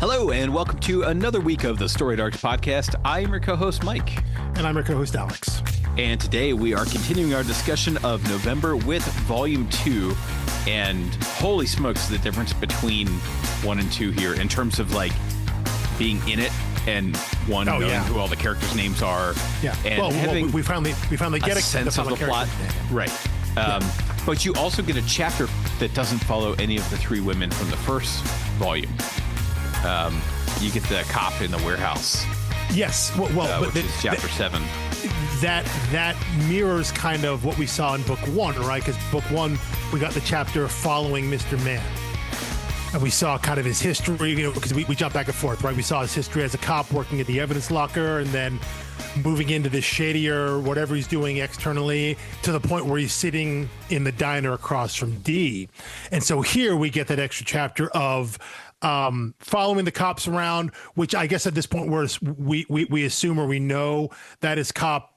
Hello, and welcome to another week of the Story Darks podcast. I am your co-host, Mike. And I'm your co-host, Alex. And today we are continuing our discussion of November with Volume 2. And holy smokes, the difference between 1 and 2 here in terms of, like, being in it and knowing who all the characters' names are. Yeah. And having we finally get a sense of the plot. Right. But you also get a chapter that doesn't follow any of the 3 women from the first volume. You get the cop in the warehouse. Yes. Which is chapter 7. That mirrors kind of what we saw in book 1, right? Because book 1, we got the chapter following Mr. Mann. And we saw kind of his history, because we jump back and forth, right? We saw his history as a cop working at the evidence locker and then moving into this shadier, whatever he's doing externally, to the point where he's sitting in the diner across from Dee. And so here we get that extra chapter of following the cops around, which I guess at this point we assume or we know that is cop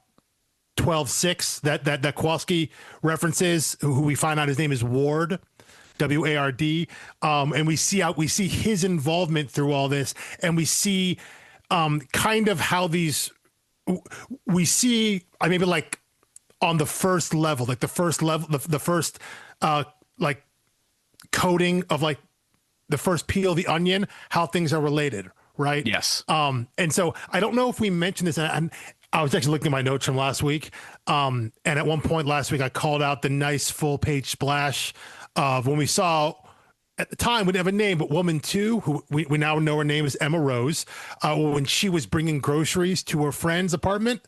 12-6 that Kowalski references, who we find out his name is Ward. W-A-R-D, and we see his involvement through all this, and we see kind of how maybe like on the first level, like the first like coating of like the first peel of the onion, how things are related, right? Yes. And so I don't know if we mentioned this, and I was actually looking at my notes from last week, and at one point last week I called out the nice full page splash of when we saw, at the time we didn't have a name, but woman 2, who we now know her name is Emma Rose, when she was bringing groceries to her friend's apartment,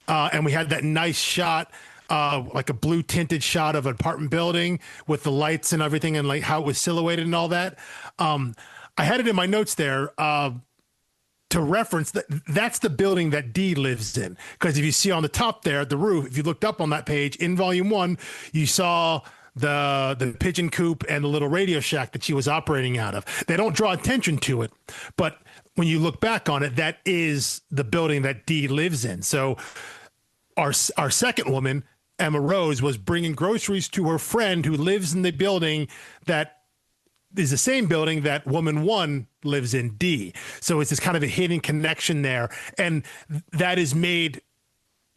and we had that nice shot, like a blue tinted shot of an apartment building with the lights and everything, and like how it was silhouetted and all that. I had it in my notes there to reference that's the building that Dee lives in, because if you see on the top there, the roof, if you looked up on that page in volume 1, you saw the pigeon coop and the little Radio Shack that she was operating out of. They don't draw attention to it, but when you look back on it, that is the building that Dee lives in. So our second woman, Emma Rose, was bringing groceries to her friend who lives in the building that is the same building that woman 1 lives in, Dee. So it's this kind of a hidden connection there, and that is made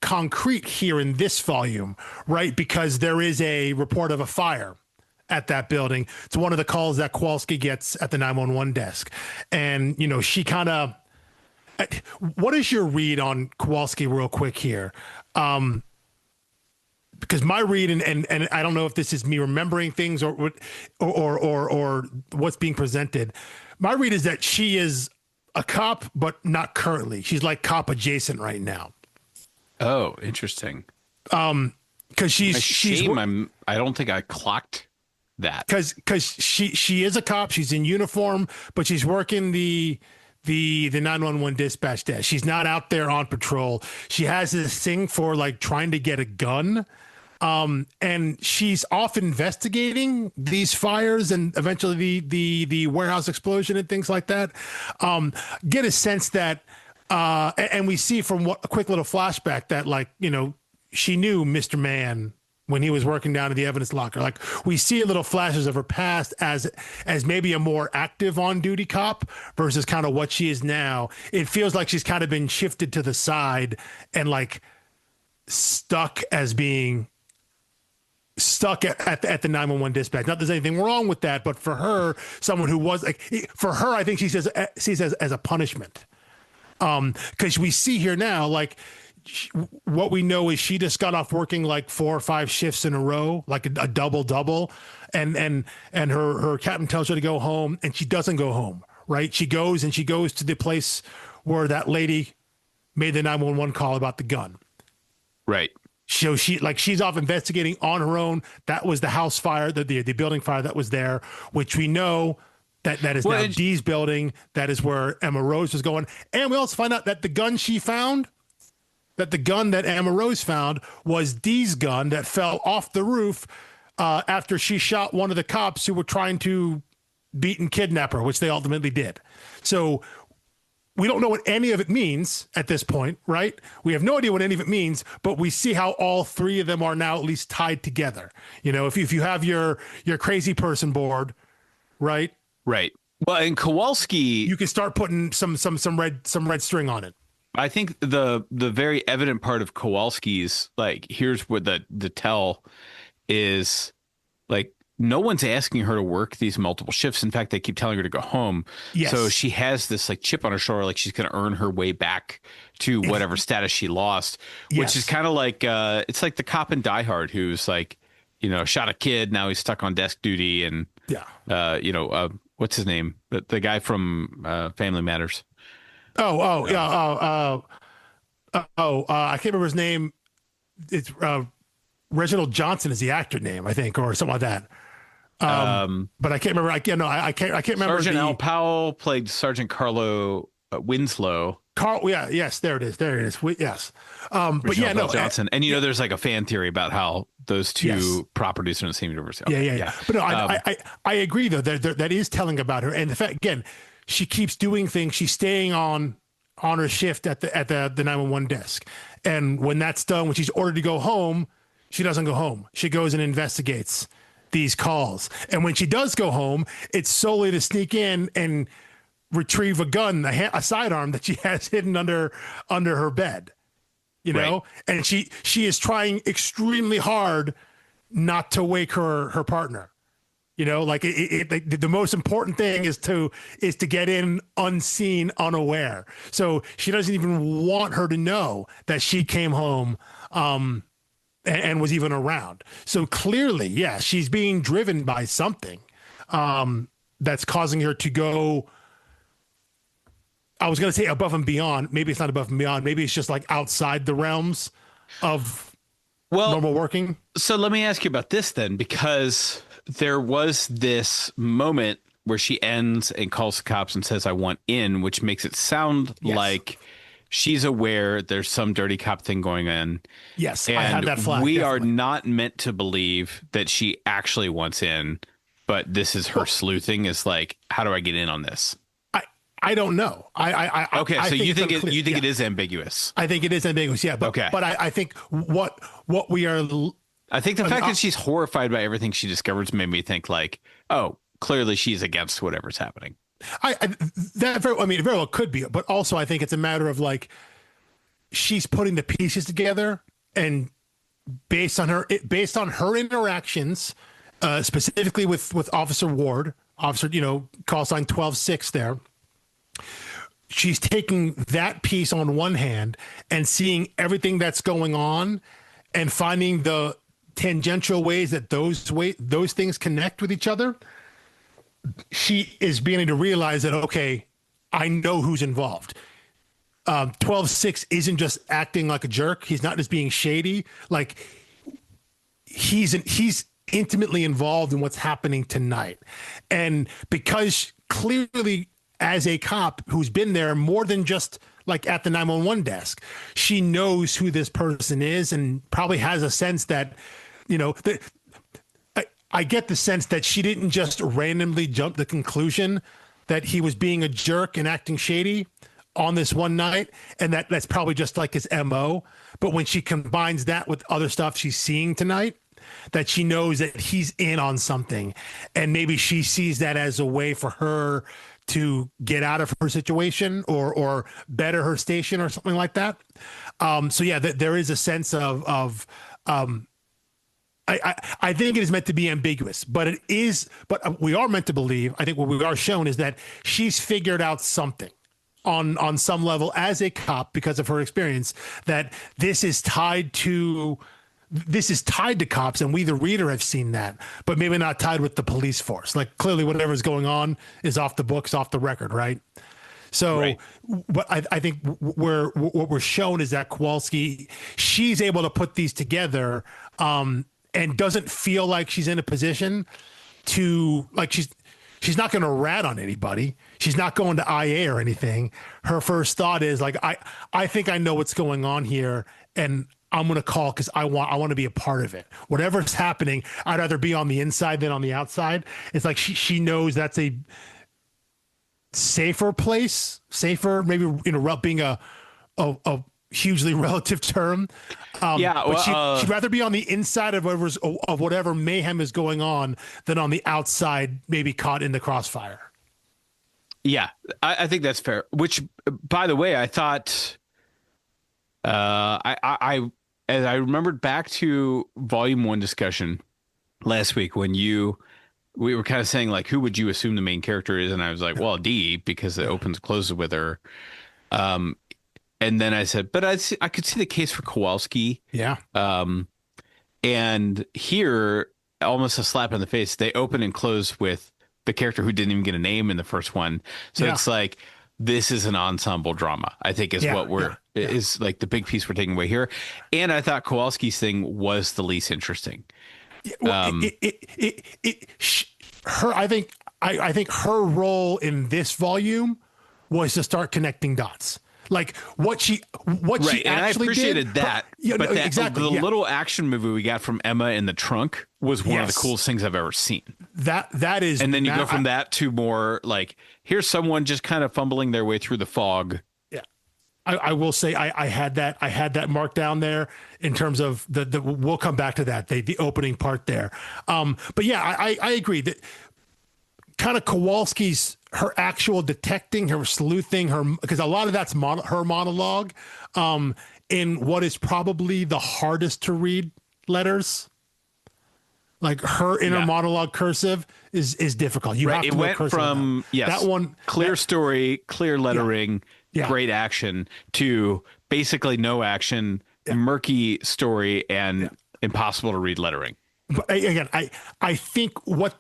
concrete here in this volume, right? Because there is a report of a fire at that building. It's one of the calls that Kowalski gets at the 911 desk. And, she kind of, what is your read on Kowalski real quick here? Because my read, and I don't know if this is me remembering things or what's being presented. My read is that she is a cop, but not currently. She's like cop adjacent right now. Oh, interesting. Because she's I don't think I clocked that. Because she is a cop. She's in uniform, but she's working the 911 dispatch desk. She's not out there on patrol. She has this thing for like trying to get a gun. And she's off investigating these fires and eventually the warehouse explosion and things like that. Get a sense that, and we see from a quick little flashback that, like, she knew Mr. Mann when he was working down at the evidence locker. Like, we see little flashes of her past as maybe a more active on-duty cop versus kind of what she is now. It feels like she's kind of been shifted to the side and like stuck at the 911 dispatch. Not that there's anything wrong with that, but for her, someone who was like, for her, I think she sees as a punishment. Because we see here now, like, what we know is she just got off working like 4 or 5 shifts in a row, like a double, and her captain tells her to go home, and she doesn't go home, right? She goes to the place where that lady made the 911 call about the gun. Right. So she's off investigating on her own. That was the house fire, the building fire that was there, which we know that is now Dee's building. That is where Emma Rose was going. And we also find out that the gun that Emma Rose found was Dee's gun that fell off the roof after she shot one of the cops who were trying to beat and kidnap her, which they ultimately did. So we don't know what any of it means at this point, right? We have no idea what any of it means, but we see how all 3 of them are now at least tied together. If you have your crazy person board, right? Right. Well, and Kowalski, you can start putting some red string on it. I think the very evident part of Kowalski's, like, here's what the tell is, like, no one's asking her to work these multiple shifts. In fact, they keep telling her to go home. Yes. So she has this like chip on her shoulder, like she's going to earn her way back to whatever status she lost, which is kind of like, it's like the cop in Die Hard who's like, shot a kid. Now he's stuck on desk duty. And, what's his name? The guy from Family Matters. I can't remember his name. It's Reginald Johnson is the actor name, I think, or something like that. But I can't remember. I can't remember. Sergeant Al Powell played Sergeant Carlo Winslow. Yes, there it is. Yes. But Johnson. And there's like a fan theory about how those two properties are in the same universe. Yeah. But no, I agree though. That is telling about her, and the fact again, she keeps doing things. She's staying on her shift at the 911 desk, and when that's done, when she's ordered to go home, she doesn't go home. She goes and investigates these calls, and when she does go home, it's solely to sneak in and retrieve a gun, a sidearm that she has hidden under her bed. Right. And she is trying extremely hard not to wake her partner. The most important thing is to get in unseen, unaware. So she doesn't even want her to know that she came home and was even around. So clearly, she's being driven by something that's causing her to go. I was going to say above and beyond. Maybe it's not above and beyond. Maybe it's just like outside the realms of normal working. So let me ask you about this then, because there was this moment where she ends and calls the cops and says, "I want in," which makes it sound like she's aware there's some dirty cop thing going on. Yes, and I had that flag. We are not meant to believe that she actually wants in, but this is her sleuthing. Is like, how do I get in on this? I don't know. Okay, so you think it is ambiguous? I think it is ambiguous. Yeah, but I think what we are. I think the fact that she's horrified by everything she discovers made me think like, oh, clearly she's against whatever's happening. It very well could be, but also I think it's a matter of like she's putting the pieces together, and based on her interactions, specifically with Officer Ward, call sign 12-6 there. She's taking that piece on one hand and seeing everything that's going on and finding the tangential ways that those things connect with each other. She is beginning to realize that, okay, I know who's involved. 12-6 isn't just acting like a jerk. He's not just being shady. Like he's intimately involved in what's happening tonight. And because clearly, as a cop who's been there more than just like at the 911 desk, she knows who this person is and probably has a sense that, I get the sense that she didn't just randomly jump to the conclusion that he was being a jerk and acting shady on this one night. And that's probably just like his MO. But when she combines that with other stuff she's seeing tonight, that she knows that he's in on something. And maybe she sees that as a way for her to get out of her situation or better her station or something like that. There is a sense of I think it is meant to be ambiguous, but we are meant to believe, I think what we are shown is that she's figured out something on some level as a cop because of her experience, that this is tied to cops, and we, the reader, have seen that, but maybe not tied with the police force. Like clearly whatever's going on is off the books, off the record, right? So right. What I think what we're shown is that Kowalski, she's able to put these together and doesn't feel like she's in a position to, like, she's not going to rat on anybody. She's not going to IA or anything. Her first thought is like, I think I know what's going on here, and I'm going to call because I want to be a part of it. Whatever's happening, I'd rather be on the inside than on the outside. It's like she knows that's a safer place, maybe, being a hugely relative term. But she'd rather be on the inside of whatever mayhem is going on than on the outside, maybe caught in the crossfire. Yeah, I think that's fair. Which, by the way, I thought, as I remembered back to Volume 1 discussion last week when we were kind of saying like, who would you assume the main character is? And I was like, well, Dee, because it opens closes with her. Um, and then I said, but I could see the case for Kowalski. Yeah. And here, almost a slap in the face, they open and close with the character who didn't even get a name in the first one. So it's like, this is an ensemble drama, I think is what is like the big piece we're taking away here. And I thought Kowalski's thing was the least interesting. I think her role in this volume was to start connecting dots. Like what she actually and I appreciated did, that. But the little action movie we got from Emma in the trunk was one of the coolest things I've ever seen. That is, and then you go from that to more like, here's someone just kind of fumbling their way through the fog. Yeah, I will say I had that marked down there in terms of the we'll come back to that the opening part there. But yeah, I agree that kind of Kowalski's her actual detecting, her sleuthing, because a lot of that's her monologue in what is probably the hardest to read letters. Like her inner monologue cursive is difficult. You have to went from that one clear story, clear lettering, great action to basically no action, murky story, and impossible to read lettering. But again, I think what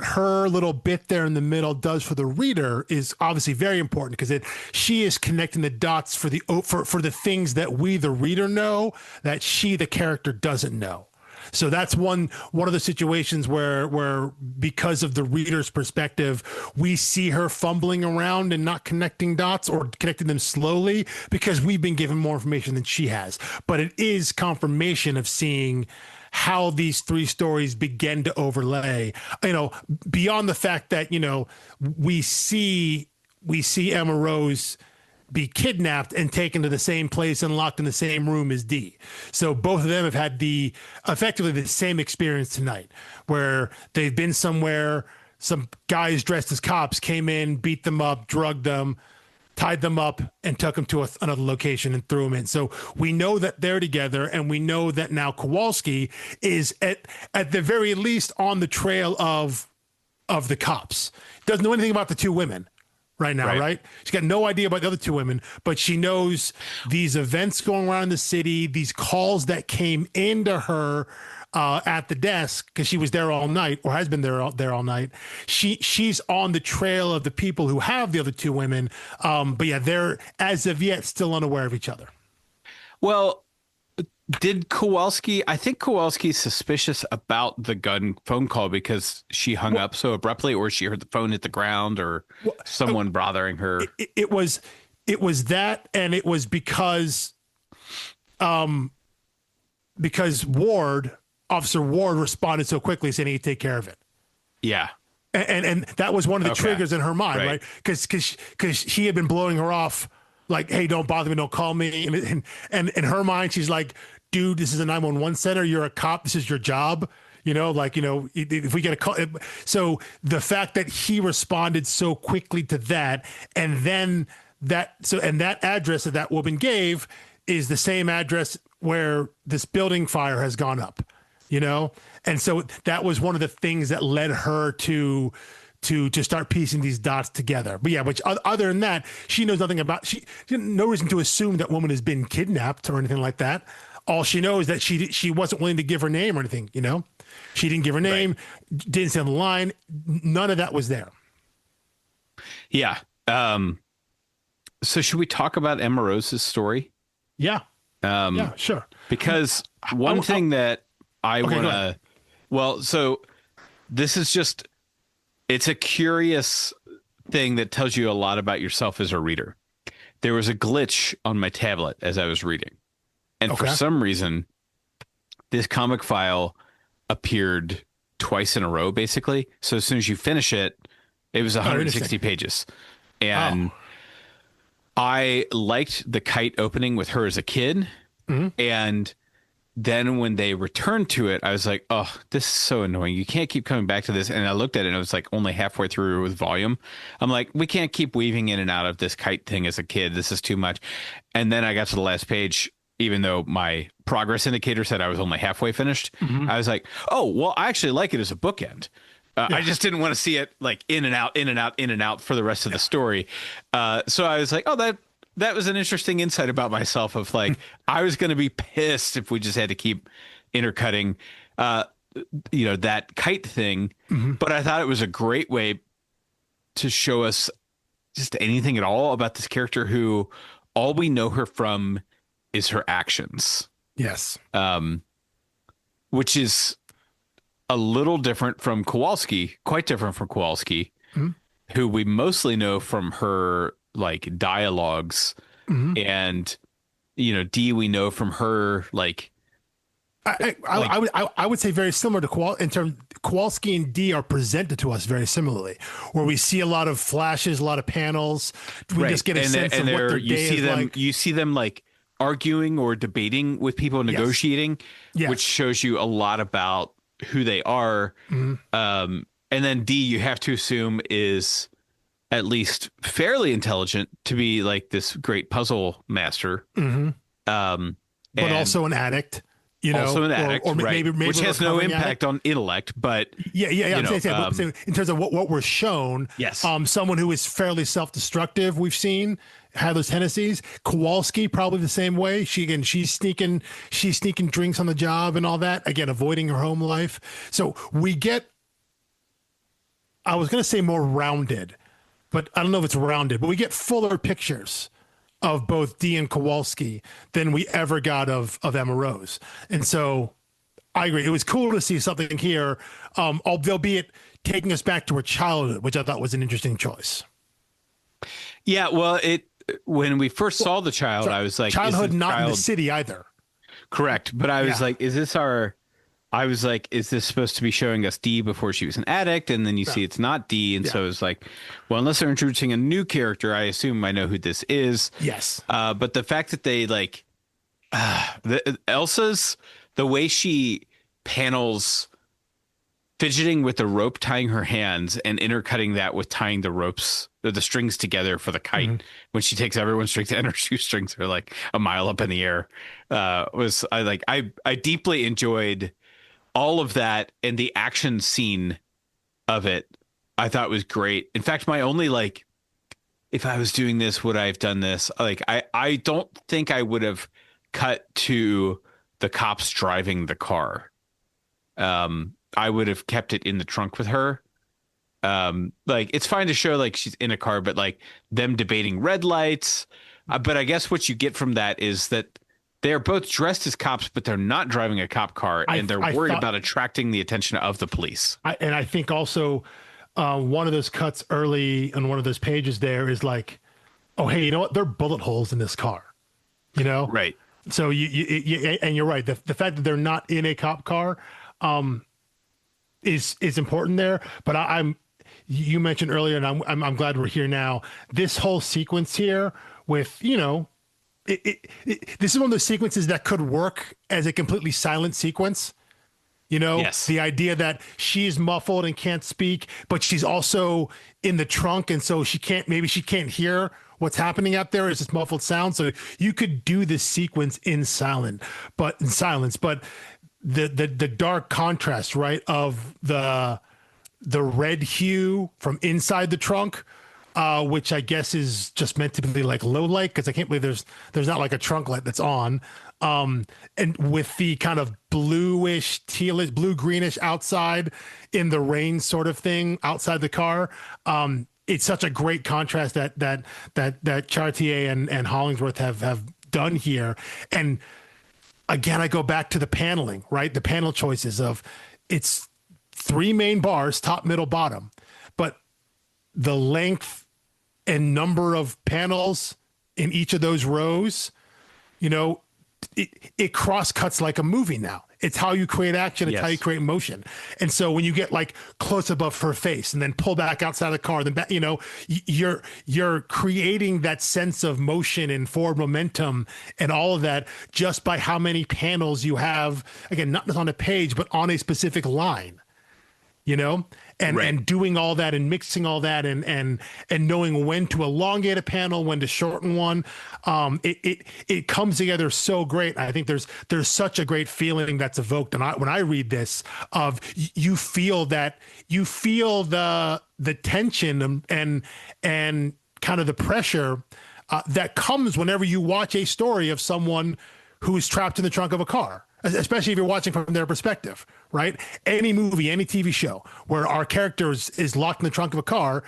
her little bit there in the middle does for the reader is obviously very important because she is connecting the dots for the things that we, the reader, know that she, the character, doesn't know. So that's one of the situations where because of the reader's perspective, we see her fumbling around and not connecting dots or connecting them slowly because we've been given more information than she has. But it is confirmation of seeing how these three stories begin to overlay, beyond the fact that, we see Emma Rose be kidnapped and taken to the same place and locked in the same room as Dee. So both of them have had effectively the same experience tonight where they've been somewhere, some guys dressed as cops came in, beat them up, drugged them, tied them up, and took them to another location and threw them in. So we know that they're together, and we know that now Kowalski is at the very least on the trail of the cops. Doesn't know anything about the two women right now, right? She's got no idea about the other two women, but she knows these events going around in the city, these calls that came into her at the desk because she was there all night or has been there all night. She's on the trail of the people who have the other two women. But yeah, they're as of yet still unaware of each other. Well, I think Kowalski's suspicious about the gun phone call because she hung up so abruptly, or she heard the phone hit the ground, or someone bothering her. It was that, and it was because Officer Ward responded so quickly saying he'd take care of it. Yeah. And that was one of the triggers in her mind, right? Because he had been blowing her off like, hey, don't bother me, don't call me. And in her mind, she's like, dude, this is a 911 center. You're a cop. This is your job. If we get a call. So the fact that he responded so quickly to that, and then that address that woman gave is the same address where this building fire has gone up, And so that was one of the things that led her to start piecing these dots together. But yeah, other than that, she knows nothing about, she no reason to assume that woman has been kidnapped or anything like that. All she knows is that she wasn't willing to give her name or anything, She didn't give her name, didn't say on the line. None of that was there. Yeah. So should we talk about Emma Rose's story? Yeah. Yeah, sure. Because one thing that I want to, so this is just, it's a curious thing that tells you a lot about yourself as a reader. There was a glitch on my tablet as I was reading. And for some reason, this comic file appeared twice in a row, basically. So as soon as you finish it, it was 160 pages. And I liked the kite opening with her as a kid. Mm-hmm. And then when they returned to it, I was like, oh, this is so annoying. You can't keep coming back to this. And I looked at it and it was like only halfway through with volume. I'm like, we can't keep weaving in and out of this kite thing as a kid. This is too much. And then I got to the last page, even though my progress indicator said I was only halfway finished. I was like, oh, well, I actually like it as a bookend. I just didn't want to see it like in and out, in and out, in and out for the rest of the story. So I was like, oh, that was an interesting insight about myself of like, I was going to be pissed if we just had to keep intercutting, that kite thing. But I thought it was a great way to show us just anything at all about this character who all we know her from is her actions. Yes. Which is a little different from Kowalski, quite different from Kowalski, who we mostly know from her like dialogues, and Dee we know from her like. I would say very similar to in terms Kowalski and Dee are presented to us very similarly, where we see a lot of flashes, a lot of panels. We just get a sense of what their day is like. You see them like arguing or debating with people, negotiating, which shows you a lot about who they are. And then Dee, you have to assume is at least fairly intelligent to be like this great puzzle master. But also an addict. Also an addict, or right? maybe Which has no impact on intellect, but I'm saying, in terms of what we're shown, yes, someone who is fairly self-destructive, we've seen have those tendencies. Kowalski probably the same way. She's sneaking drinks on the job and all that. Again, avoiding her home life. So we get, I was going to say more rounded, but I don't know if it's rounded. But we get fuller pictures of both Dee and Kowalski than we ever got of Emma Rose. And so I agree. It was cool to see something here, albeit taking us back to her childhood, which I thought was an interesting choice. Yeah, well, when we first saw the child, I was like, childhood not in the city either. Correct. But I was like, is this supposed to be showing us Dee before she was an addict? And then you see it's not Dee. And so it's like, well, unless they're introducing a new character, I assume I know who this is. Yes. But the fact that they like Elsa's, the way she panels fidgeting with the rope, tying her hands and intercutting that with tying the ropes, the strings together for the kite, when she takes everyone's strings and her shoestrings are like a mile up in the air, I deeply enjoyed all of that, and the action scene of it, I thought was great. In fact, my only like, if I was doing this, would I have done this? Like, I don't think I would have cut to the cops driving the car. I would have kept it in the trunk with her. Like, it's fine to show like she's in a car, but like them debating red lights. But I guess what you get from that is that they're both dressed as cops, but they're not driving a cop car, and they're worried about attracting the attention of the police. And I think also one of those cuts early on one of those pages there is like, oh, hey, you know what? There are bullet holes in this car, Right. So and you're right. The fact that they're not in a cop car is important there. But you mentioned earlier, and I'm glad we're here now. This whole sequence here with, this is one of those sequences that could work as a completely silent sequence. Yes. The idea that she's muffled and can't speak, but she's also in the trunk. And so she can't hear what's happening out there. It's just muffled sound. So you could do this sequence in silence, but the dark contrast, right, of the red hue from inside the trunk, which I guess is just meant to be like low light, because I can't believe there's not like a trunk light that's on. And with the kind of bluish, tealish, blue greenish outside in the rain sort of thing outside the car. It's such a great contrast that Charretier and Hollingsworth have done here. And again, I go back to the paneling, right? The panel choices of it's 3 main bars, top, middle, bottom, but the length and number of panels in each of those rows, it cross cuts like a movie now. It's how you create action. It's Yes. how you create motion. And so when you get like close above her face and then pull back outside the car, then back, you're creating that sense of motion and forward momentum and all of that just by how many panels you have. Again, not just on a page, but on a specific line. And doing all that and mixing all that and knowing when to elongate a panel, when to shorten one. It comes together so great. I think there's such a great feeling that's evoked. And when I read this, you feel the tension and kind of the pressure that comes whenever you watch a story of someone who is trapped in the trunk of a car, especially if you're watching from their perspective, right? Any movie, any TV show where our character is locked in the trunk of a car,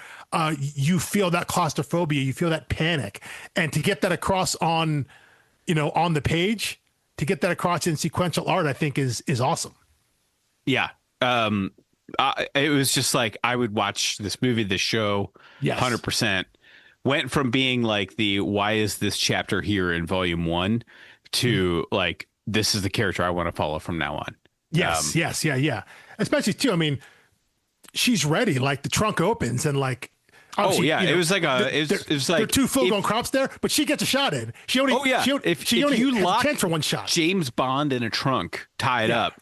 you feel that claustrophobia, you feel that panic. And to get that across on the page, to get that across in sequential art, I think is awesome. Yeah. It was just like, I would watch this movie, this show, Yes. 100%. Went from being like why is this chapter here in volume 1 to like, this is the character I want to follow from now on. Yes. Yeah. Especially too, I mean, she's ready. Like the trunk opens and like, it was like it was like there are two full-grown crops there, but she gets a shot in. She only if only you has lock a chance for one shot. James Bond in a trunk tied up,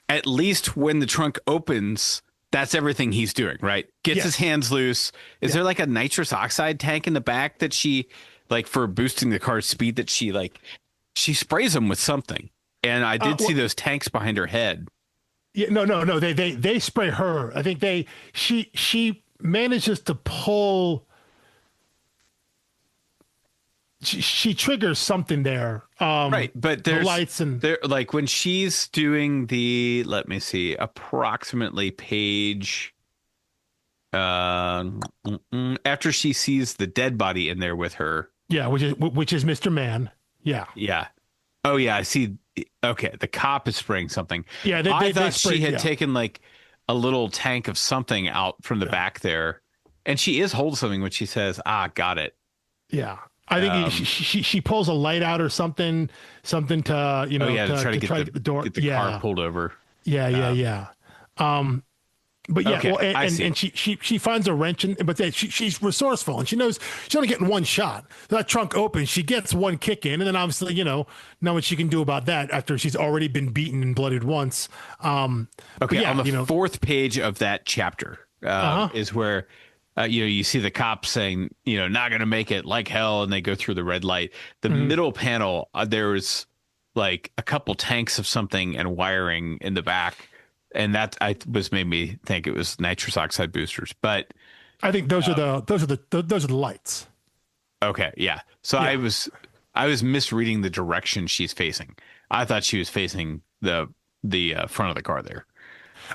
at least when the trunk opens, that's everything he's doing, right? Gets his hands loose. Is there like a nitrous oxide tank in the back that she, like, for boosting the car's speed, that she sprays him with something? And I did see those tanks behind her head. Yeah, no. They spray her. I think she manages to pull. She triggers something there. Right, but there's the lights and there, like when she's doing the, let me see, approximately page. After she sees the dead body in there with her. Yeah, which is Mr. Man. Yeah. Yeah. Oh yeah, I see. Okay, the cop is spraying something. Yeah, I thought she had taken like a little tank of something out from the back there, and she is holding something when she says, got it. Yeah. I think she pulls a light out or something to to try to get the door, car pulled over. Yeah. But yeah, okay, and she finds a wrench, but she's resourceful and she knows she's only getting one shot. That trunk opens, she gets one kick in, and then obviously know what she can do about that after she's already been beaten and blooded once. Okay, on the fourth page of that chapter is where. You see the cops saying, not going to make it, like hell, and they go through the red light. The middle panel, there's like a couple tanks of something and wiring in the back, and that made me think it was nitrous oxide boosters. But I think those are the lights. Okay, yeah. So I was misreading the direction she's facing. I thought she was facing the front of the car there.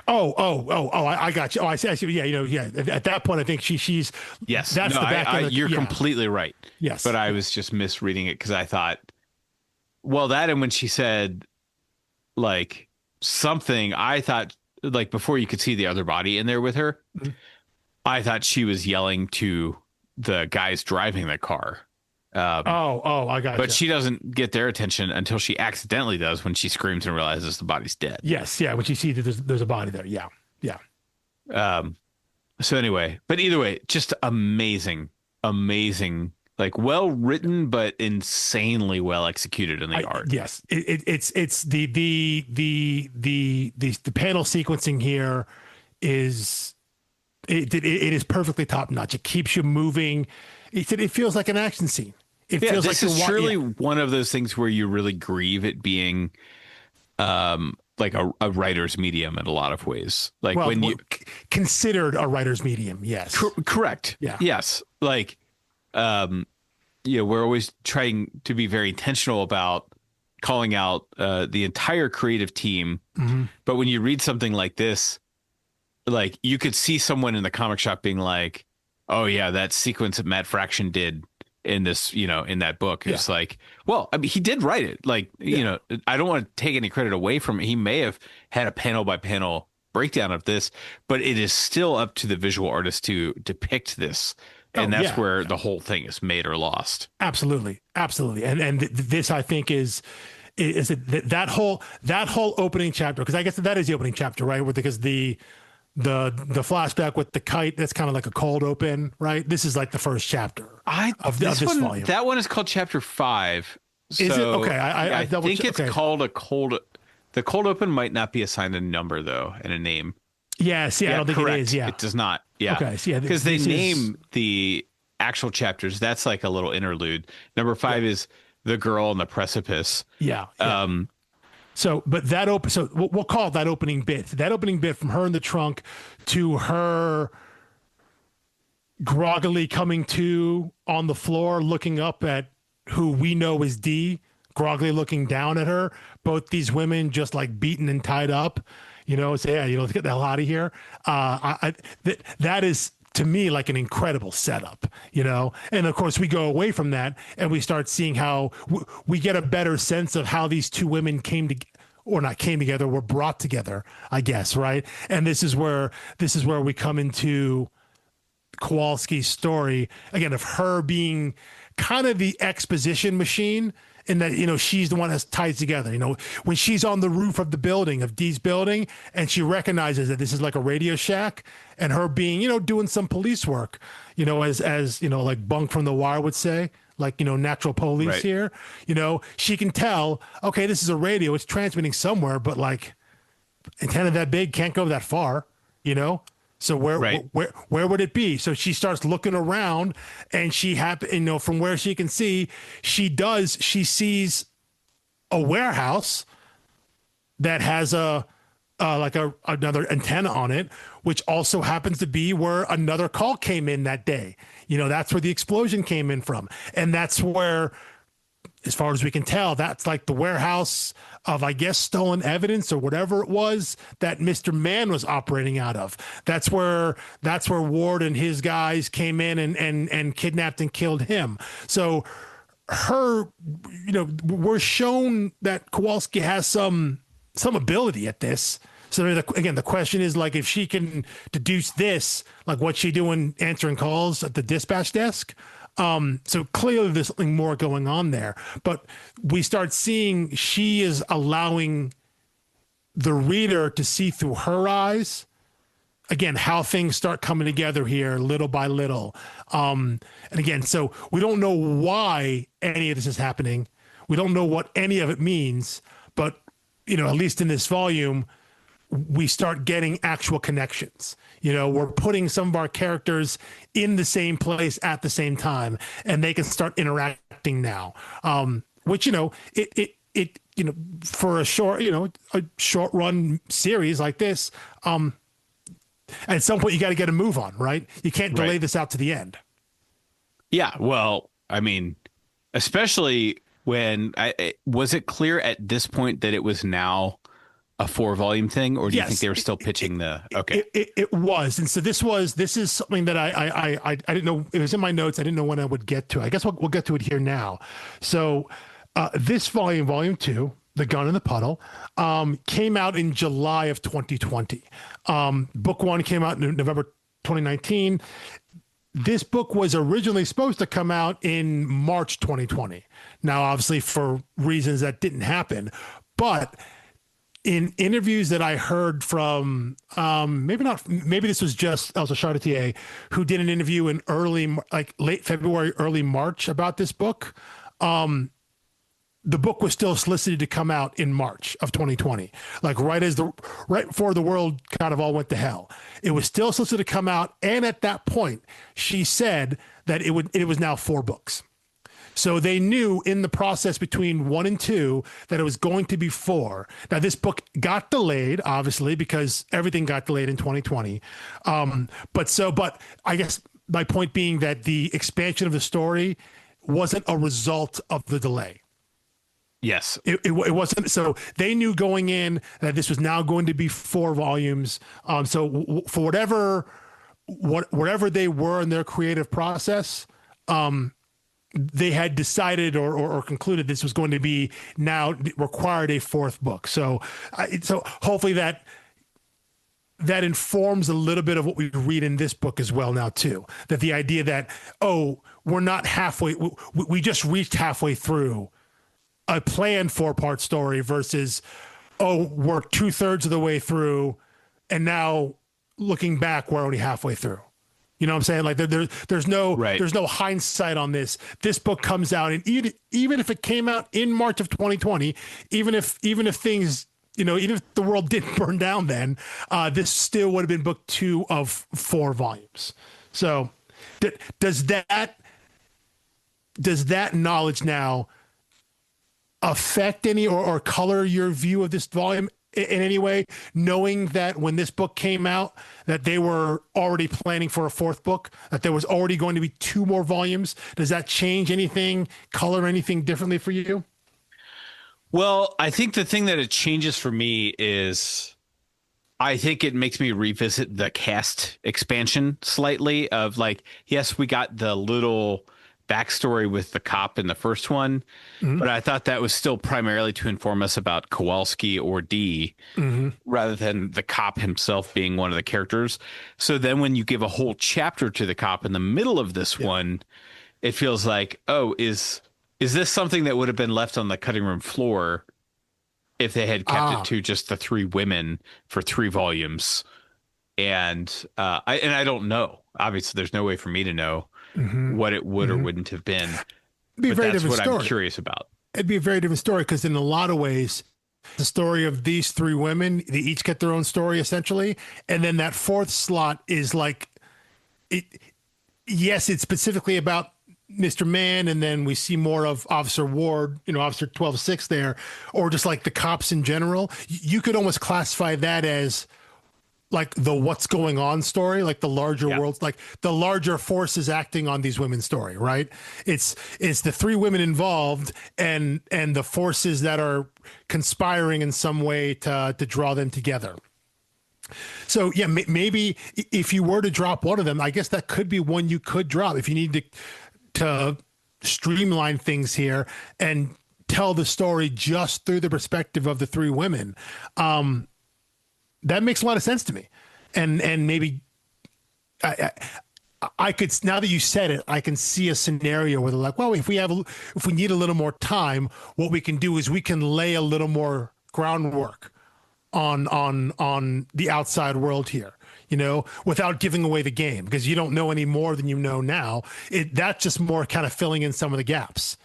I got you. I see. Yeah, At that point, I think she's. Yes. That's the back. You're completely right. Yes. But I was just misreading it because I thought, well, that, and when she said, like, something, I thought, like, before you could see the other body in there with her, I thought she was yelling to the guys driving the car. I got you. But she doesn't get their attention until she accidentally does, when she screams and realizes the body's dead. Yes, yeah. When she sees that there's a body there, yeah. So anyway, but either way, just amazing, like well written, but insanely well executed in the art. Yes, it's the panel sequencing here is it is perfectly top notch. It keeps you moving. It feels like an action scene. It feels this like is surely one of those things where you really grieve it being like a writer's medium in a lot of ways. Like when you considered a writer's medium. Yes. Correct. Yeah. Yes. Like, we're always trying to be very intentional about calling out the entire creative team. Mm-hmm. But when you read something like this, like you could see someone in the comic shop being like, oh yeah, that sequence that Matt Fraction did in this, in that book. It's like, well, I mean, he did write it. Like, I don't want to take any credit away from it. He may have had a panel by panel breakdown of this, but it is still up to the visual artist to depict this and Oh, that's yeah. where the whole thing is made or lost. Absolutely, absolutely, and this I think is that whole opening chapter, because I guess that is the opening chapter, right? Because the flashback with the kite, that's kind of like a cold open, right? This is like the first chapter of this volume. That one is called chapter 5. Is it? Okay, I think it's okay. called a cold. The cold open might not be assigned a number though and a name. Yeah, see, I don't think correct. it is. Yeah, it does not. Yeah, okay, so yeah, because they this name the actual chapters. That's like a little interlude. Number 5 is the girl on the precipice. Yeah. So, but so we'll call it that opening bit. That opening bit from her in the trunk to her groggily coming to on the floor, looking up at who we know is Dee, groggily looking down at her. Both these women just like beaten and tied up, say, yeah, let's get the hell out of here. That is to me like an incredible setup, and of course we go away from that and we start seeing how we get a better sense of how these two women were brought together, I guess. Right. And this is where we come into Kowalski's story again, of her being kind of the exposition machine, in that, she's the one that ties together, when she's on the roof of the building, of Dee's building, and she recognizes that this is like a Radio Shack, and her being, doing some police work, as like Bunk from The Wire would say, like, natural police right. here, she can tell, okay, this is a radio, it's transmitting somewhere, but like antenna that big can't go that far, So where would it be? So she starts looking around, and from where she can see, she sees a warehouse that has another antenna on it, which also happens to be where another call came in that day. That's where the explosion came in from. And that's where, as far as we can tell, that's like the warehouse of, I guess, stolen evidence or whatever it was that Mr. Mann was operating out of. That's where Ward and his guys came in and kidnapped and killed him. So we're shown that Kowalski has some ability at this. So again, the question is, like, if she can deduce this, like, what's she doing answering calls at the dispatch desk? So clearly there's something more going on there, but we start seeing she is allowing the reader to see through her eyes, again, how things start coming together here little by little. And again, so we don't know why any of this is happening. We don't know what any of it means, but, at least in this volume, we start getting actual connections. We're putting some of our characters in the same place at the same time, and they can start interacting now. Which, it for a short run series like this, at some point you got to get a move on, right? You can't delay this out to the end. Yeah. Well, I mean, especially when was it clear at this point that it was now a 4-volume thing, or do you think they were still pitching it was. And so this is something that I didn't know. It was in my notes. I didn't know when I would get to it. I guess we'll get to it here now. So this volume 2, The Gun in the Puddle, came out in July of 2020. Book 1 came out in November 2019. This book was originally supposed to come out in March 2020. Now, obviously, for reasons that didn't happen, but in interviews that I heard from, maybe this was just Elsa Charretier, who did an interview in late February, early March about this book. The book was still solicited to come out in March of 2020, like right before the world kind of all went to hell. It was still solicited to come out, and at that point, she said that it was now 4 books. So they knew in the process between 1 and 2 that it was going to be 4. Now, this book got delayed, obviously, because everything got delayed in 2020. But I guess my point being that the expansion of the story wasn't a result of the delay. Yes. It wasn't. So they knew going in that this was now going to be 4 volumes. So for whatever they were in their creative process, they had decided or concluded this was going to be now required a 4th book. So hopefully that that informs a little bit of what we read in this book as well now too. That the idea that, oh, we're not halfway, we just reached halfway through a planned 4-part story versus, oh, we're 2/3 of the way through, and now looking back, we're only halfway through. You know what I'm saying? Like there's no hindsight on this. This book comes out, and even if it came out in March of 2020, even if things, even if the world didn't burn down then, this still would have been book 2 of 4 volumes. So does that knowledge now affect any or color your view of this volume in any way, knowing that when this book came out that they were already planning for a 4th book, that there was already going to be 2 more volumes? Does that change anything, color anything differently for you? Well, I think the thing that it changes for me is I think it makes me revisit the cast expansion slightly of like, yes, we got the little backstory with the cop in the first one, but I thought that was still primarily to inform us about Kowalski or D rather than the cop himself being one of the characters. So then when you give a whole chapter to the cop in the middle of this one, it feels like, oh, is this something that would have been left on the cutting room floor if they had kept it to just the 3 women for 3 volumes? And I don't know. Obviously, there's no way for me to know what it would or wouldn't have been. But that's what I'm curious about. It'd be a very different story because in a lot of ways, the story of these 3 women, they each get their own story essentially. And then that 4th slot is like, yes, it's specifically about Mr. Mann, and then we see more of Officer Ward, Officer 12-6 there, or just like the cops in general. You could almost classify that as like the what's going on story, like the larger worlds, like the larger forces acting on these women's story, right? It's the 3 women involved and the forces that are conspiring in some way to draw them together. So yeah, maybe if you were to drop one of them, I guess that could be one you could drop if you need to streamline things here and tell the story just through the perspective of the 3 women. That makes a lot of sense to me. And maybe I could, now that you said it, I can see a scenario where they're like, well, if we need a little more time, what we can do is we can lay a little more groundwork on the outside world here, without giving away the game, because you don't know any more than you know now. That's just more kind of filling in some of the gaps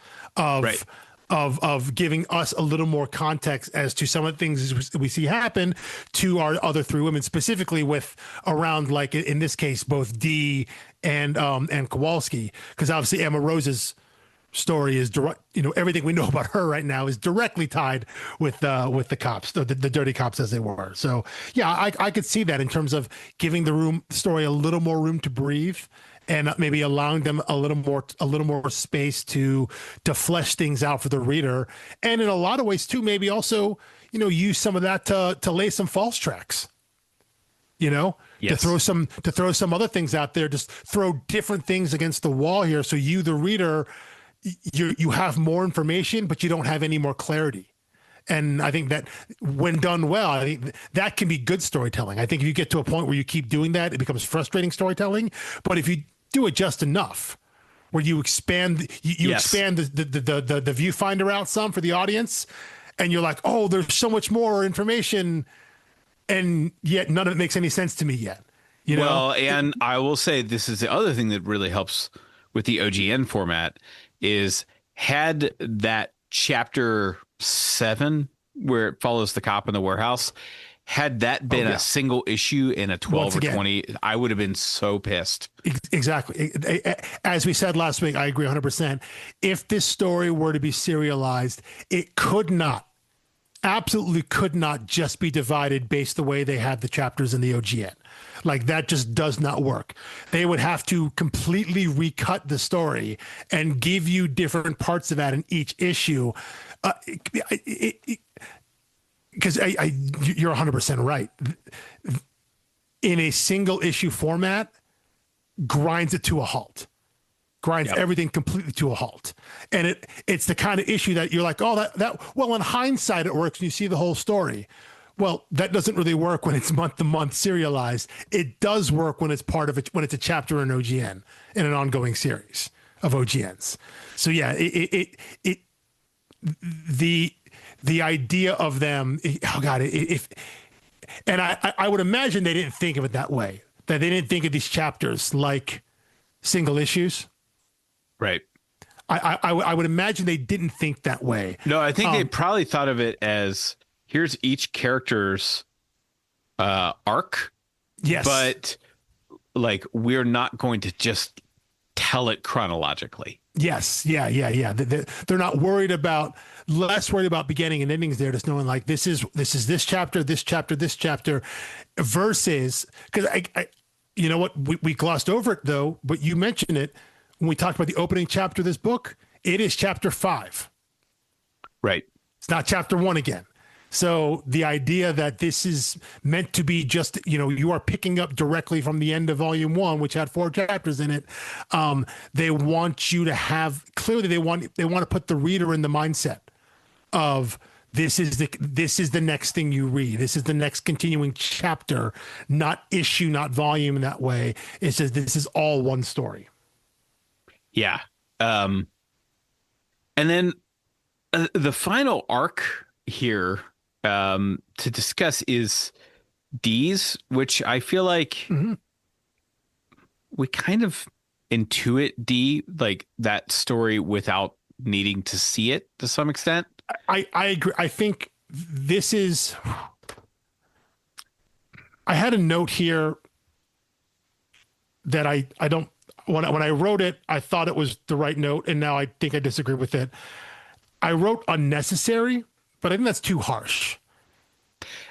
of giving us a little more context as to some of the things we see happen to our other 3 women, specifically with around, like in this case, both Dee and Kowalski, because obviously Emma Rose's story is direct. Everything we know about her right now is directly tied with the cops, the dirty cops as they were. So yeah, I could see that in terms of giving the story a little more room to breathe, and maybe allowing them a little more space to flesh things out for the reader. And in a lot of ways too, maybe also, use some of that to lay some false tracks, yes. to throw some other things out there, just throw different things against the wall here. So you, the reader, you have more information, but you don't have any more clarity. And I think that when done well, I think that can be good storytelling. I think if you get to a point where you keep doing that, it becomes frustrating storytelling. But if you do it just enough, where you expand, expand the viewfinder out some for the audience, and you're like, oh, there's so much more information, and yet none of it makes any sense to me yet. Well, and I will say this is the other thing that really helps with the OGN format is had that chapter 7 where it follows the cop in the warehouse, had that been a single issue in a 12 or 20, I would have been so pissed. Exactly. As we said last week, I agree 100%. If this story were to be serialized, it absolutely could not just be divided based the way they had the chapters in the OGN. Like, that just does not work. They would have to completely recut the story and give you different parts of that in each issue. Because you're 100% right. In a single issue format, grinds it to a halt. Grinds everything completely to a halt. And it's the kind of issue that you're like, oh, well, in hindsight, it works and you see the whole story. Well, that doesn't really work when it's month to month serialized. It does work when it's part of it, when it's a chapter in OGN in an ongoing series of OGNs. So yeah, the idea of them, oh God, and I would imagine they didn't think of it that way, that they didn't think of these chapters like single issues. Right. I would imagine they didn't think that way. No, I think they probably thought of it as, here's each character's arc. Yes. But like, we're not going to just tell it chronologically. Yes. Yeah. They're not less worried about beginning and endings. They're just knowing like, this is this chapter, versus, because I you know what, we glossed over it though, but you mentioned it when we talked about the opening chapter of this book. It is chapter 5. Right. It's not chapter 1 again. So the idea that this is meant to be just, you are picking up directly from the end of volume 1, which had 4 chapters in it. They want you to have, clearly they want to put the reader in the mindset of this is the next thing you read. This is the next continuing chapter, not issue, not volume in that way. It says this is all one story. Yeah. And then the final arc here to discuss is D's, which I feel like we kind of intuit D, like that story without needing to see it to some extent. I agree. I think this is, I had a note here that I don't, when I wrote it, I thought it was the right note, and now I think I disagree with it. I wrote unnecessary, but I think that's too harsh.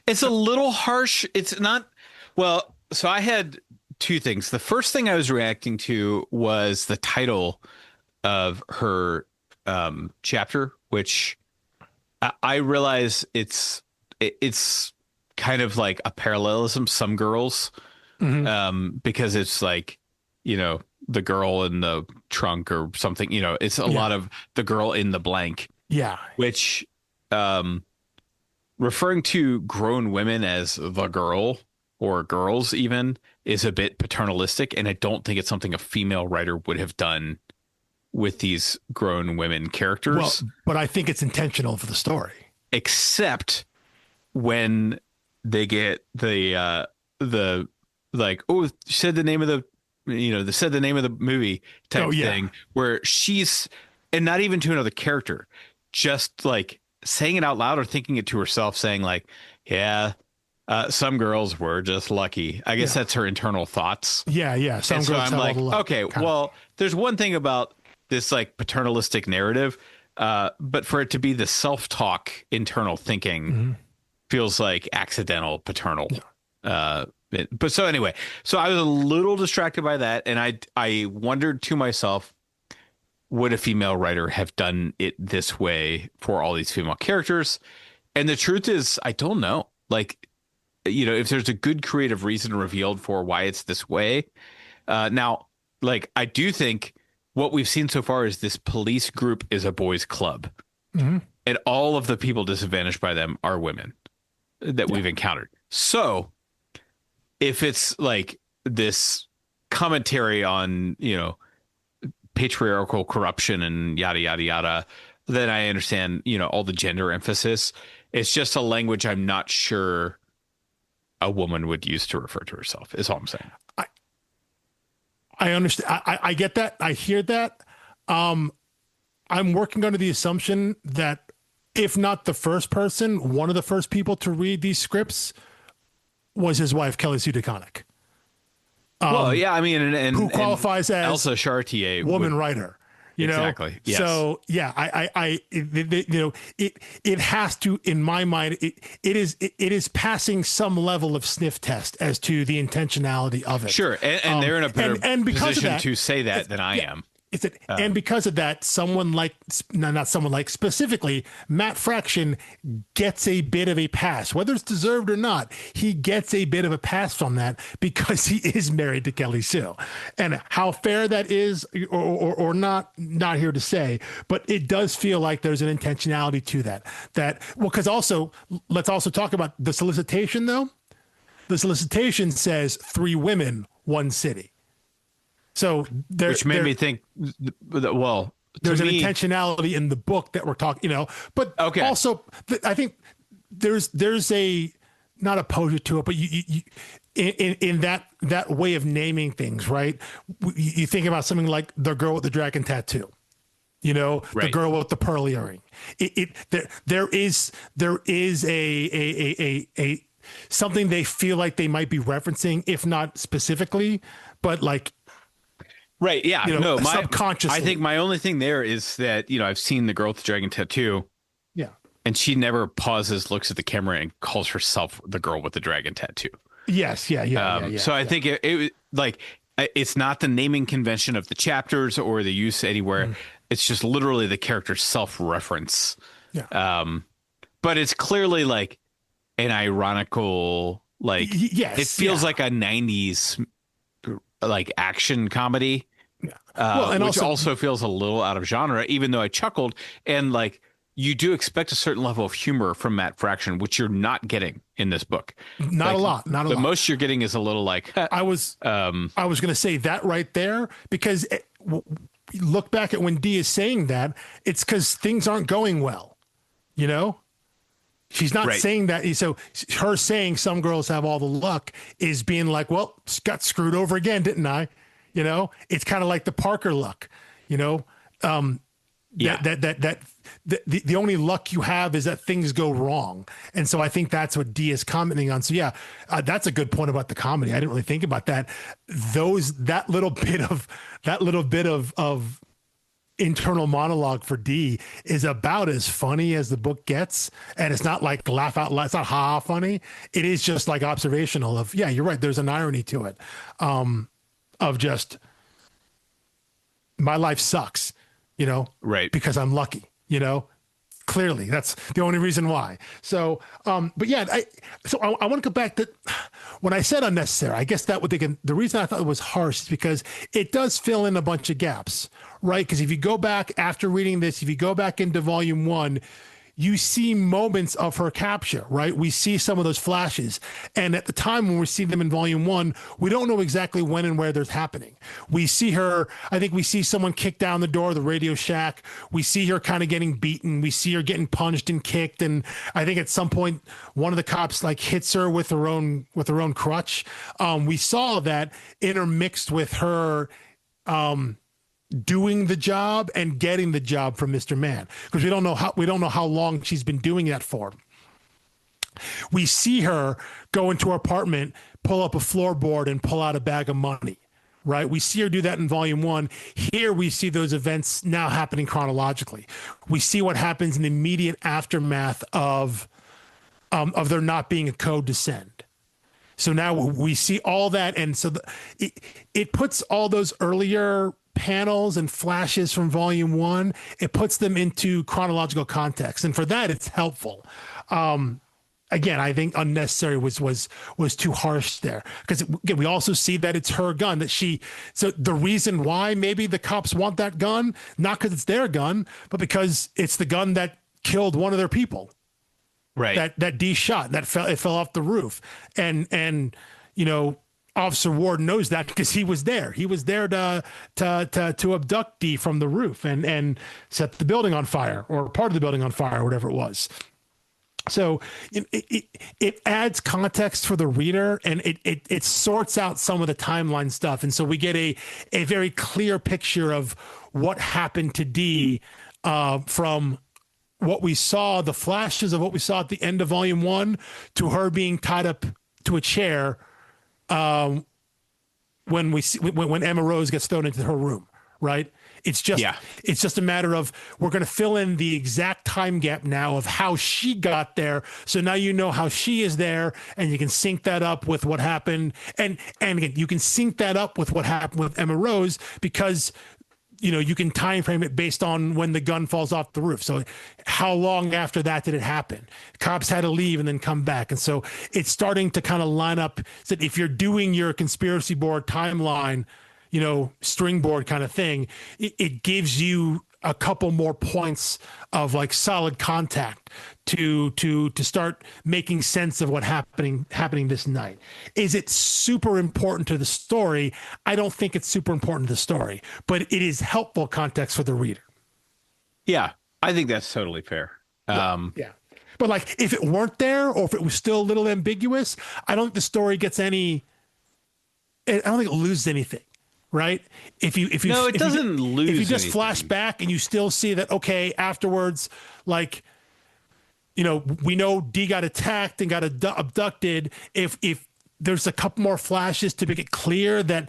It's a little harsh. It's not, well, so I had 2 things. The first thing I was reacting to was the title of her chapter, which I realize it's kind of like a parallelism, Some Girls, because it's like, the girl in the trunk or something, it's a lot of the girl in the blank. Yeah. Which, referring to grown women as the girl or girls even is a bit paternalistic. And I don't think it's something a female writer would have done with these grown women characters. Well, but I think it's intentional for the story. Except when they get the like, oh, said the name of the, said the name of the movie type thing, where she's, and not even to another character, just like saying it out loud or thinking it to herself, saying like, yeah, some girls were just lucky. I guess that's her internal thoughts. Yeah. Some girls I'm like, okay, well, there's one thing about this like paternalistic narrative, but for it to be the self-talk internal thinking feels like accidental paternal. But so anyway, so I was a little distracted by that, and I wondered to myself, would a female writer have done it this way for all these female characters? And the truth is, I don't know. Like, if there's a good creative reason revealed for why it's this way. Now, like, I do think what we've seen so far is this police group is a boys' club, and all of the people disadvantaged by them are women that we've encountered. So if it's like this commentary on, patriarchal corruption and yada, yada, yada, then I understand, all the gender emphasis. It's just a language I'm not sure a woman would use to refer to herself, is all I'm saying. I understand. I get that. I hear that. I'm working under the assumption that if not the first person, one of the first people to read these scripts was his wife, Kelly Sue DeConnick. Well, yeah, I mean, and who qualifies as Elsa Charretier, woman writer, exactly. Yes. So yeah, it has to, in my mind, it is passing some level of sniff test as to the intentionality of it. Sure, and they're in a better and because position of that, to say that than I am. Is it, and because of that, someone like, no, not someone like, specifically, Matt Fraction gets a bit of a pass, whether it's deserved or not. He gets a bit of a pass from that because he is married to Kelly Sue. And how fair that is or not here to say, but it does feel like there's an intentionality to that. Well, because also, let's also talk about the solicitation, though. The solicitation says 3 women, 1 city. So which made me think, well, there's an intentionality in the book that we're talking, but also I think there's a, not opposure to it, but you in that way of naming things, right? You think about something like the girl with the dragon tattoo, the girl with the pearl earring. There is a something they feel like they might be referencing, if not specifically, but like. Right. Yeah. Subconsciously. I think my only thing there is that, I've seen the girl with the dragon tattoo. Yeah. And she never pauses, looks at the camera, and calls herself the girl with the dragon tattoo. Yes. Yeah. So I think it like, it's not the naming convention of the chapters or the use anywhere. Mm. It's just literally the character's self-reference. Yeah. But it's clearly like an ironical, like, yes, it feels like a 90s like action comedy. Yeah. And which also feels a little out of genre, even though I chuckled. And like, you do expect a certain level of humor from Matt Fraction, which you're not getting in this book. Not a lot. The most you're getting is a little like, I was going to say that right there, because look back at when Dee is saying that, it's because things aren't going well, She's not saying that. So her saying some girls have all the luck is being like, well, got screwed over again, didn't I? It's kind of like the Parker luck, The only luck you have is that things go wrong. And so I think that's what Dee is commenting on. So yeah, that's a good point about the comedy. I didn't really think about that. That little bit of internal monologue for Dee is about as funny as the book gets. And it's not like laugh out loud. It's not ha funny. It is just like observational of, yeah, you're right. There's an irony to it. Of just, my life sucks, right. Because I'm lucky, clearly that's the only reason why. So, but yeah, I want to go back to when I said unnecessary. I guess the reason I thought it was harsh is because it does fill in a bunch of gaps, right? Because if you go back after reading this, if you go back into volume 1, you see moments of her capture, right? We see some of those flashes. And at the time when we see them in volume 1, we don't know exactly when and where they're happening. We see her, I think we see someone kick down the door of the Radio Shack. We see her kind of getting beaten. We see her getting punched and kicked. And I think at some point, one of the cops like hits her with her own crutch. We saw that intermixed with her, doing the job and getting the job from Mr. Man, because we don't know how long she's been doing that for. We see her go into her apartment, pull up a floorboard and pull out a bag of money, right? We see her do that in volume 1. Here we see those events now happening chronologically. We see what happens in the immediate aftermath of there not being a code to send. So now we see all that. And so it puts all those earlier panels and flashes from volume 1, it puts them into chronological context. And for that, it's helpful. Again, I think unnecessary was too harsh there, because we also see that it's her gun so the reason why maybe the cops want that gun, not because it's their gun, but because it's the gun that killed one of their people. Right. That Dee shot, it fell off the roof. And Officer Ward knows that because he was there. He was there to abduct Dee from the roof and set the building on fire, or part of the building on fire, or whatever it was. So it adds context for the reader, and it sorts out some of the timeline stuff. And so we get a very clear picture of what happened to Dee from what we saw, the flashes of what we saw at the end of volume 1, to her being tied up to a chair when Emma Rose gets thrown into her room, right? It's just a matter of, we're going to fill in the exact time gap now of how she got there. So now you know how she is there, and you can sync that up with what happened. And again, you can sync that up with what happened with Emma Rose, because you can time frame it based on when the gun falls off the roof. So how long after that did it happen? Cops had to leave and then come back. And so it's starting to kind of line up that if you're doing your conspiracy board timeline, string board kind of thing, it gives you a couple more points of like solid contact to start making sense of what happening this night. Is it super important to the story? I don't think it's super important to the story, but it is helpful context for the reader. Yeah, I think that's totally fair. Yeah. But like if it weren't there or if it was still a little ambiguous, I don't think the story gets I don't think it loses anything. Right? If you lose. If you just anything. flash back and you still see that, okay, afterwards, like, we know D got attacked and got abducted. If there's a couple more flashes to make it clear that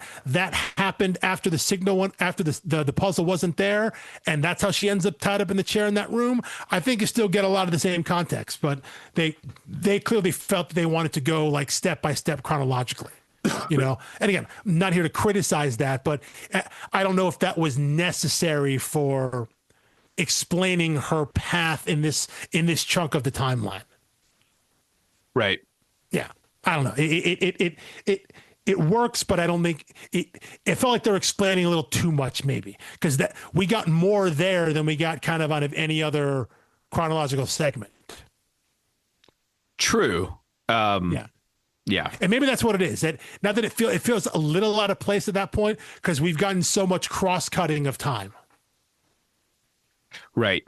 happened after the signal after the puzzle wasn't there, and that's how she ends up tied up in the chair in that room, I think you still get a lot of the same context. But they clearly felt that they wanted to go like step by step chronologically. And again, I'm not here to criticize that, but I don't know if that was necessary for explaining her path in this chunk of the timeline. Right. Yeah. I don't know. It works, but I don't think it felt like they're explaining a little too much maybe because that we got more there than we got kind of out of any other chronological segment. True. Yeah. Yeah. And maybe that's what it is. That now that it feels a little out of place at that point because we've gotten so much cross-cutting of time. Right.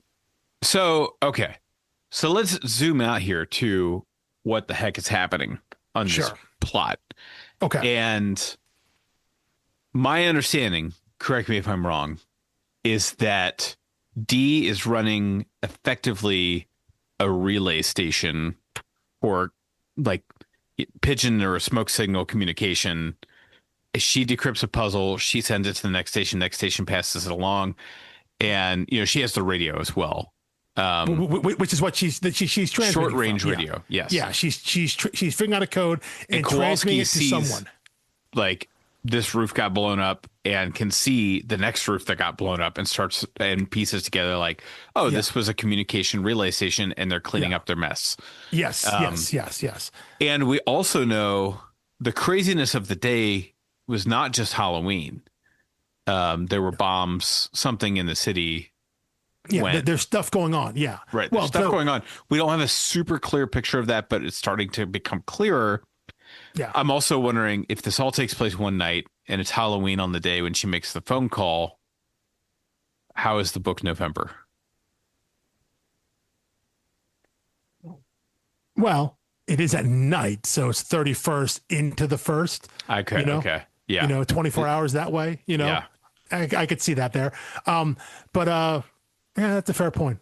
So, okay. So let's zoom out here to what the heck is happening on this plot. Okay. And my understanding, correct me if I'm wrong, is that D is running effectively a relay station or like pigeon or a smoke signal communication. She decrypts a puzzle, she sends it to the next station passes it along, and she has the radio as well, which is what she's transmitting short range from. radio. Yeah. Yes. Yeah, she's figuring out a code and transmitting it to someone. Like this roof got blown up and can see the next roof that got blown up and starts and pieces together like, this was a communication relay station and they're cleaning up their mess. Yes. Yes. And we also know the craziness of the day was not just Halloween. There were bombs, something in the city. Yeah, there's stuff going on. Yeah. Right. There's stuff going on. We don't have a super clear picture of that, but it's starting to become clearer. Yeah. I'm also wondering if this all takes place one night and it's Halloween on the day when she makes the phone call. How is the book November? Well, it is at night, so it's 31st into the 1st. Okay. Okay. Yeah. 24 hours that way. Yeah. I could see that there. But that's a fair point.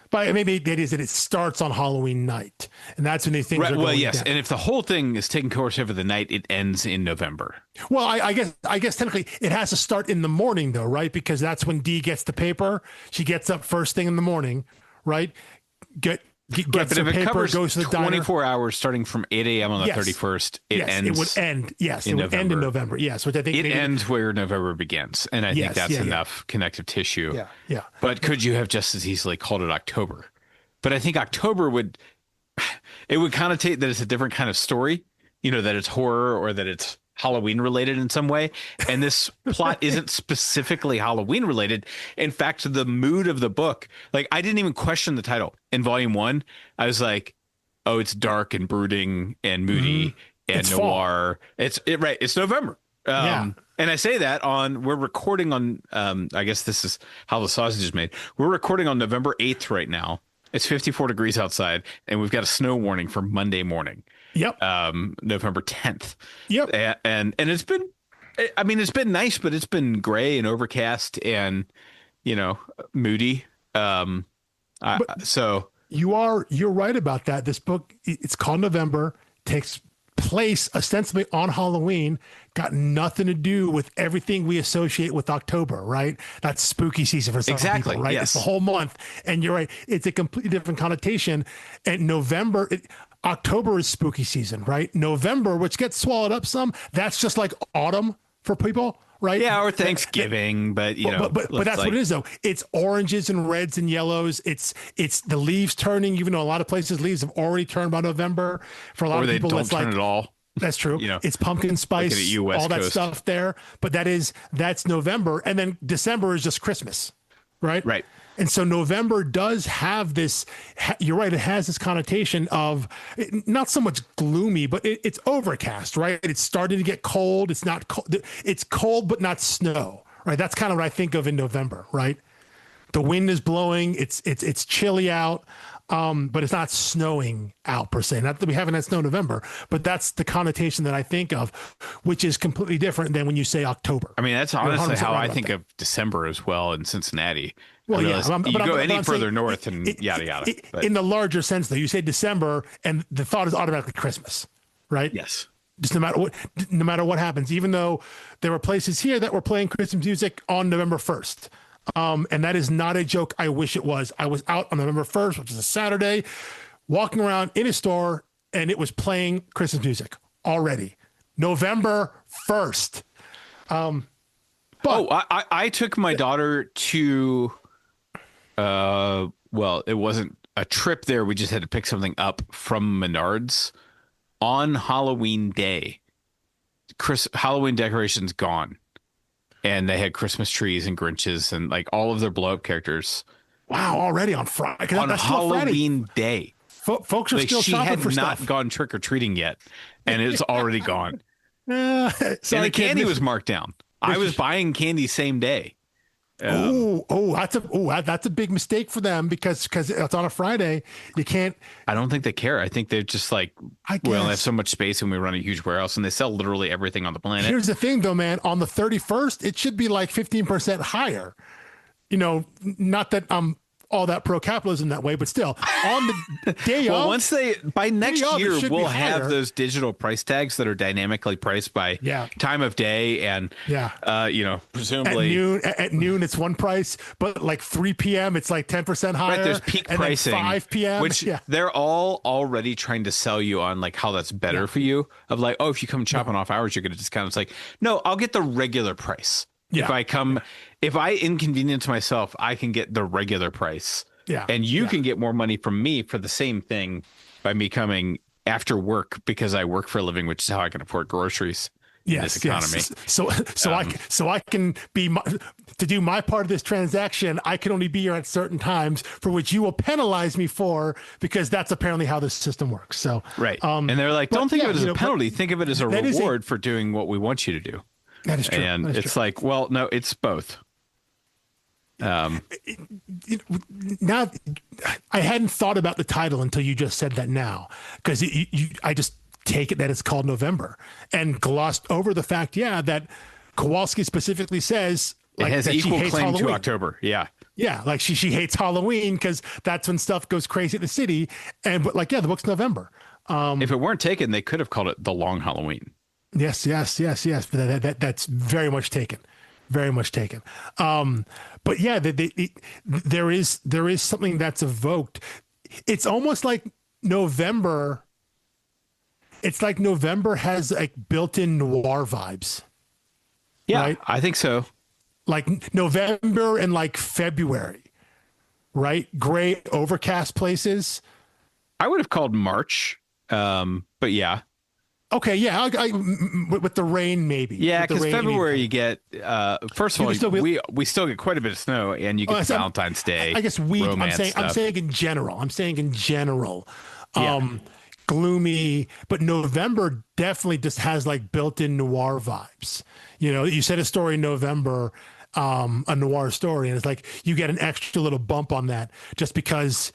But maybe it is that it starts on Halloween night, and that's when these things are going well, yes, down. and if the whole thing is taking course over the night, it ends in November. Well, I guess technically it has to start in the morning, though, right? Because that's when Dee gets the paper. She gets up first thing in the morning, right? Gets the paper, goes to the 24 diner. hours starting from 8 a.m. on the 31st. It ends. It would end. Yes, it would end in November. Yes, which I think it ends where November begins, and I think that's enough connective tissue. Yeah, yeah. But could you have just as easily called it October? But I think October would connotate that it's a different kind of story. That it's horror or that it's Halloween related in some way. And this plot isn't specifically Halloween related. In fact, the mood of the book, like I didn't even question the title in volume 1. I was like, oh, it's dark and brooding and moody and it's noir. Right. It's November. And I say that we're recording on, I guess this is how the sausage is made. We're recording on November 8th right now. It's 54 degrees outside and we've got a snow warning for Monday morning. Yep. November 10th. Yep. And it's been, it's been nice, but it's been gray and overcast and, moody. So you're right about that. This book, it's called November, takes place ostensibly on Halloween, got nothing to do with everything we associate with October, right? That's spooky season for some people, right? Yes. It's the whole month. And you're right. It's a completely different connotation. And October is spooky season, right? November, which gets swallowed up some, that's just like autumn for people, right? Yeah, or Thanksgiving, but you know, But that's what it is though. It's oranges and reds and yellows. It's the leaves turning, even though a lot of places leaves have already turned by November. For a lot or of they people, don't it's turn like at all. that's true. You know, It's pumpkin spice, looking at you, West all that Coast. stuff there. But that's November, and then December is just Christmas, right? Right. And so November does have this, you're right, it has this connotation of not so much gloomy, but it's overcast, right? It's starting to get cold. It's not cold. It's cold, but not snow, right? That's kind of what I think of in November, right? The wind is blowing. It's chilly out, but it's not snowing out per se. Not that we haven't had snow in November, but that's the connotation that I think of, which is completely different than when you say October. I mean, that's honestly how right I think of December as well in Cincinnati. Well, yeah, you go any further north and yada yada. In the larger sense, though, you say December, and the thought is automatically Christmas, right? Yes. Just no matter what happens, even though there were places here that were playing Christmas music on November 1st. And that is not a joke. I wish it was. I was out on November 1st, which is a Saturday, walking around in a store, and it was playing Christmas music already. November 1st. I took my daughter to, well, it wasn't a trip there. We just had to pick something up from Menards on Halloween day. Halloween decorations gone. And they had Christmas trees and Grinches and like all of their blow up characters. Wow, already on Friday. On Halloween day. Folks are still shopping for stuff. She had not gone trick or treating yet, and it's already gone. And the candy was marked down. I was buying candy same day. That's a big mistake for them because it's on a Friday. You can't. I don't think they care. I think they're just like, we only have so much space and we run a huge warehouse, and they sell literally everything on the planet. Here's the thing, though, man. On the 31st, it should be like 15% higher. You know, not that I'm all that pro capitalism that way, but still on the day well, of. By next year, we'll have higher. those digital price tags that are dynamically priced by time of day and, presumably at noon, it's one price, but like 3 p.m. it's like 10% higher. Right, there's peak and pricing, 5 p.m. which they're all already trying to sell you on like how that's better for you of like, oh, if you come chopping off hours, you're going to discount. It's like, no, I'll get the regular price. Yeah. If I inconvenience myself, I can get the regular price. Yeah. And you can get more money from me for the same thing by me coming after work because I work for a living, which is how I can afford groceries in this economy. So I can be to do my part of this transaction. I can only be here at certain times for which you will penalize me for because that's apparently how this system works. So right. And they're like, don't think of it as a penalty. Think of it as a reward for doing what we want you to do. That is true. And it's like, well, no, it's both. Now, I hadn't thought about the title until you just said that now, because I just take it that it's called November and glossed over the fact, that Kowalski specifically says it has equal claim to October. Yeah. Yeah. Like she hates Halloween because that's when stuff goes crazy at the city. But the book's November. If it weren't taken, they could have called it The Long Halloween. Yes. But that's very much taken. Very much taken. But yeah, there is something that's evoked. It's almost like November. It's like November has like built-in noir vibes. Yeah, right? I think so. Like November and like February, right? Gray, overcast places. I would have called March, but yeah. Okay, yeah, with the rain maybe. Yeah, because February you get first of all we still get quite a bit of snow, and you get Valentine's Day. I guess I'm saying in general. Gloomy, but November definitely just has like built-in noir vibes. You know, you said a story in November, a noir story, and it's like you get an extra little bump on that just because.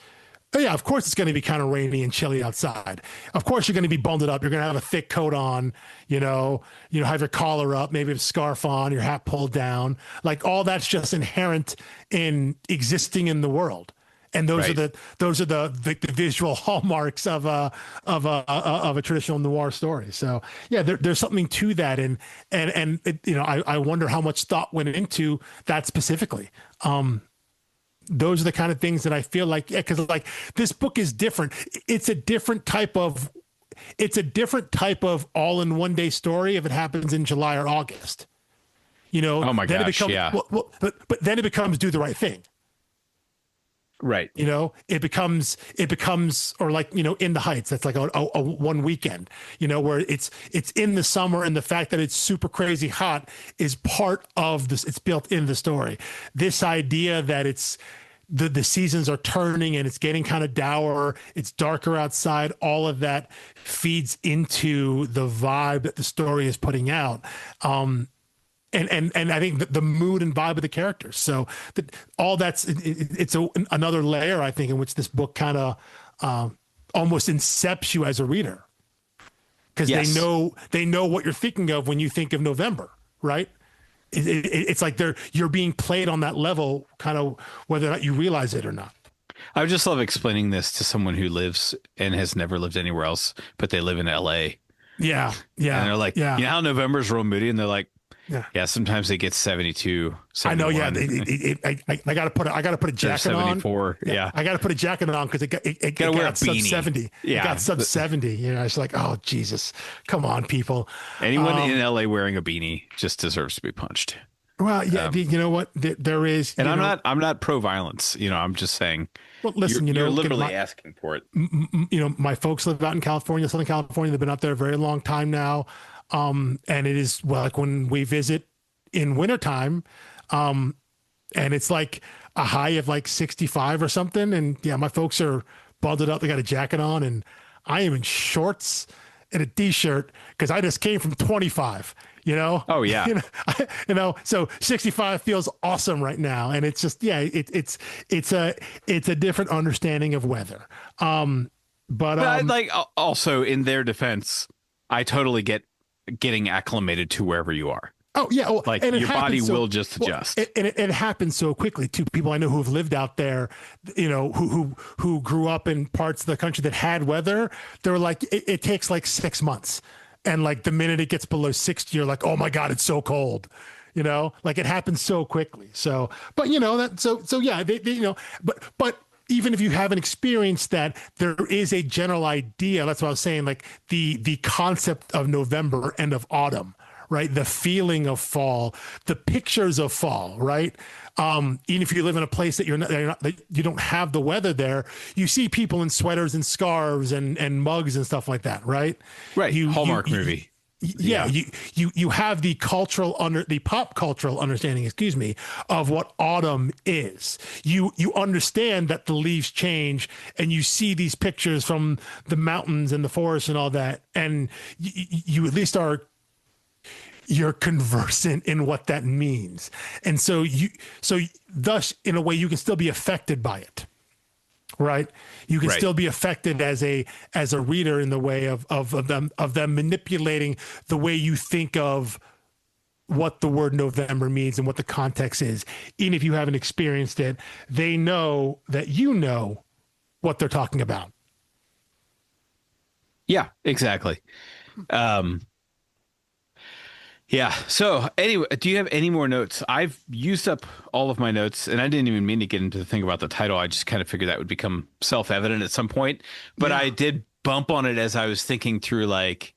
Oh, yeah, of course it's going to be kind of rainy and chilly outside. Of course you're going to be bundled up. You're going to have a thick coat on, have your collar up, maybe a scarf on, your hat pulled down. Like all that's just inherent in existing in the world. And those are the visual hallmarks of a traditional noir story. So yeah, there's something to that, and I wonder how much thought went into that specifically. Those are the kind of things that I feel like, because like this book is different. It's a different type of all in one day story if it happens in July or August. You know, Oh my then gosh, it becomes, yeah. but then it becomes do the right thing. Right. You know, it becomes, or like, you know, In the Heights, that's like a one weekend, you know, where it's in the summer, and the fact that it's super crazy hot is part of this. It's built in the story. This idea that it's the seasons are turning and it's getting kind of dour, it's darker outside, all of that feeds into the vibe that the story is putting out. And I think the mood and vibe of the characters. So all that's it's another layer, I think, in which this book kind of almost incepts you as a reader, because Yes. they know what you're thinking of when you think of November, right? It's like you're being played on that level, kind of whether or not you realize it or not. I would just love explaining this to someone who lives and has never lived anywhere else, but they live in LA. Yeah, yeah. And they're like, yeah. you know how November's real moody? And they're like, Yeah. yeah, sometimes it gets 72, 71. I know. Yeah. I got to put a jacket on. 74. Yeah. I got to put a jacket on because it Gotta wear a got sub beanie. 70. Yeah. It got sub 70. You know, it's like, oh, Jesus. Come on, people. Anyone in LA wearing a beanie just deserves to be punched. Well, yeah. You know what? There is. And I'm not pro violence. You know, I'm just saying. Well, listen, you're literally asking for it. You know, my folks live out in California, Southern California. They've been out there a very long time now. And it is, well, like when we visit in wintertime, and it's like a high of like 65 or something. And yeah, my folks are bundled up. They got a jacket on, and I am in shorts and a t-shirt because I just came from 25, you know? Oh yeah. You know, so 65 feels awesome right now. And it's just, yeah, it's a different understanding of weather. But like also in their defense, I totally get getting acclimated to wherever you are. oh yeah, well, Like and it your body happens will just adjust. And it happens so quickly too. People I know who've lived out there, you know, who grew up in parts of the country that had weather. They were like, it takes like 6 months, and like the minute it gets below 60, you're like, oh my God, it's so cold. You know, like it happens so quickly. So, but you know that. So yeah, they you know, but. Even if you haven't experienced that, there is a general idea. That's what I was saying, like the concept of November and of autumn, right? The feeling of fall, the pictures of fall, right? Even if you live in a place that that you don't have the weather there, you see people in sweaters and scarves and mugs and stuff like that, right? Right. Hallmark movie. Yeah, you have the pop cultural understanding, excuse me, of what autumn is. You understand that the leaves change, and you see these pictures from the mountains and the forest and all that, and you at least you're conversant in what that means, and so thus in a way you can still be affected by it. Right. You can still be affected as a reader in the way of them manipulating the way you think of what the word November means and what the context is. Even if you haven't experienced it, they know that you know what they're talking about. Yeah, exactly. Yeah. So anyway, do you have any more notes? I've used up all of my notes, and I didn't even mean to get into the thing about the title. I just kind of figured that would become self-evident at some point. But I did bump on it as I was thinking through, like,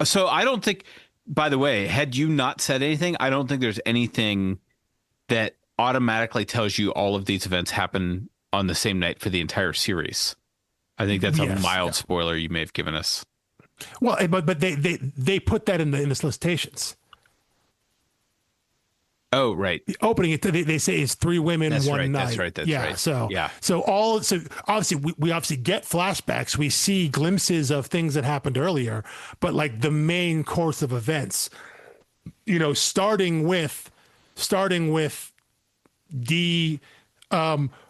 so I don't think, by the way, had you not said anything, I don't think there's anything that automatically tells you all of these events happen on the same night for the entire series. I think that's a mild spoiler you may have given us. Well, but they put that in the solicitations. Oh, right. The opening, they say is 3 women, one night. That's right. That's right. So obviously we obviously get flashbacks. We see glimpses of things that happened earlier, but like the main course of events, you know, starting with Dee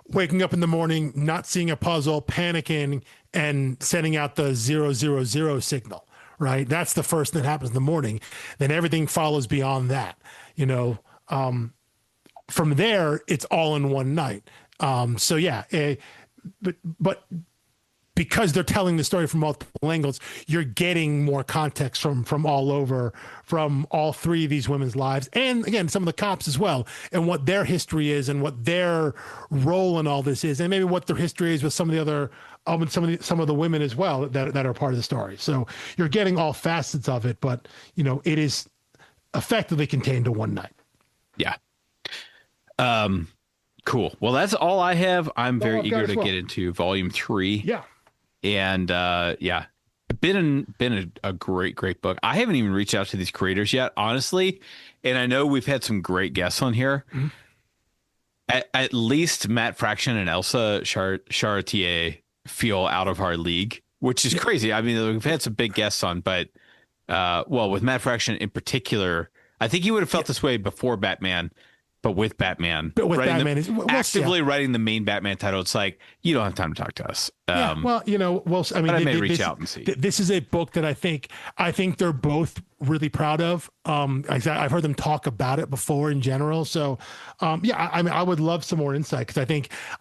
waking up in the morning, not seeing a puzzle, panicking, and sending out the 000 signal, right? That's the first that happens in the morning. Then everything follows beyond that, you know. From there, it's all in one night. But because they're telling the story from multiple angles, you're getting more context from all over, from all 3 of these women's lives, and again, some of the cops as well, and what their history is, and what their role in all this is, and maybe what their history is with some of the other, some of the women as well that are part of the story. So you're getting all facets of it, but you know, it is effectively contained to one night. Yeah. Cool. Well, that's all I have. I'm very eager to get into volume 3. Yeah. And yeah, been a great book. I haven't even reached out to these creators yet, honestly. And I know we've had some great guests on here. Mm-hmm. At least Matt Fraction and Elsa Charretier feel out of our league, which is crazy. I mean, we've had some big guests on, but well, with Matt Fraction in particular, I think he would have felt this way before Batman. But with Batman, actively writing the main Batman title, it's like, you don't have time to talk to us. Well, you know, I mean, but I may reach out and see. This is a book that I think they're both really proud of. I've heard them talk about it before in general. So, yeah, I mean, I would love some more insight, because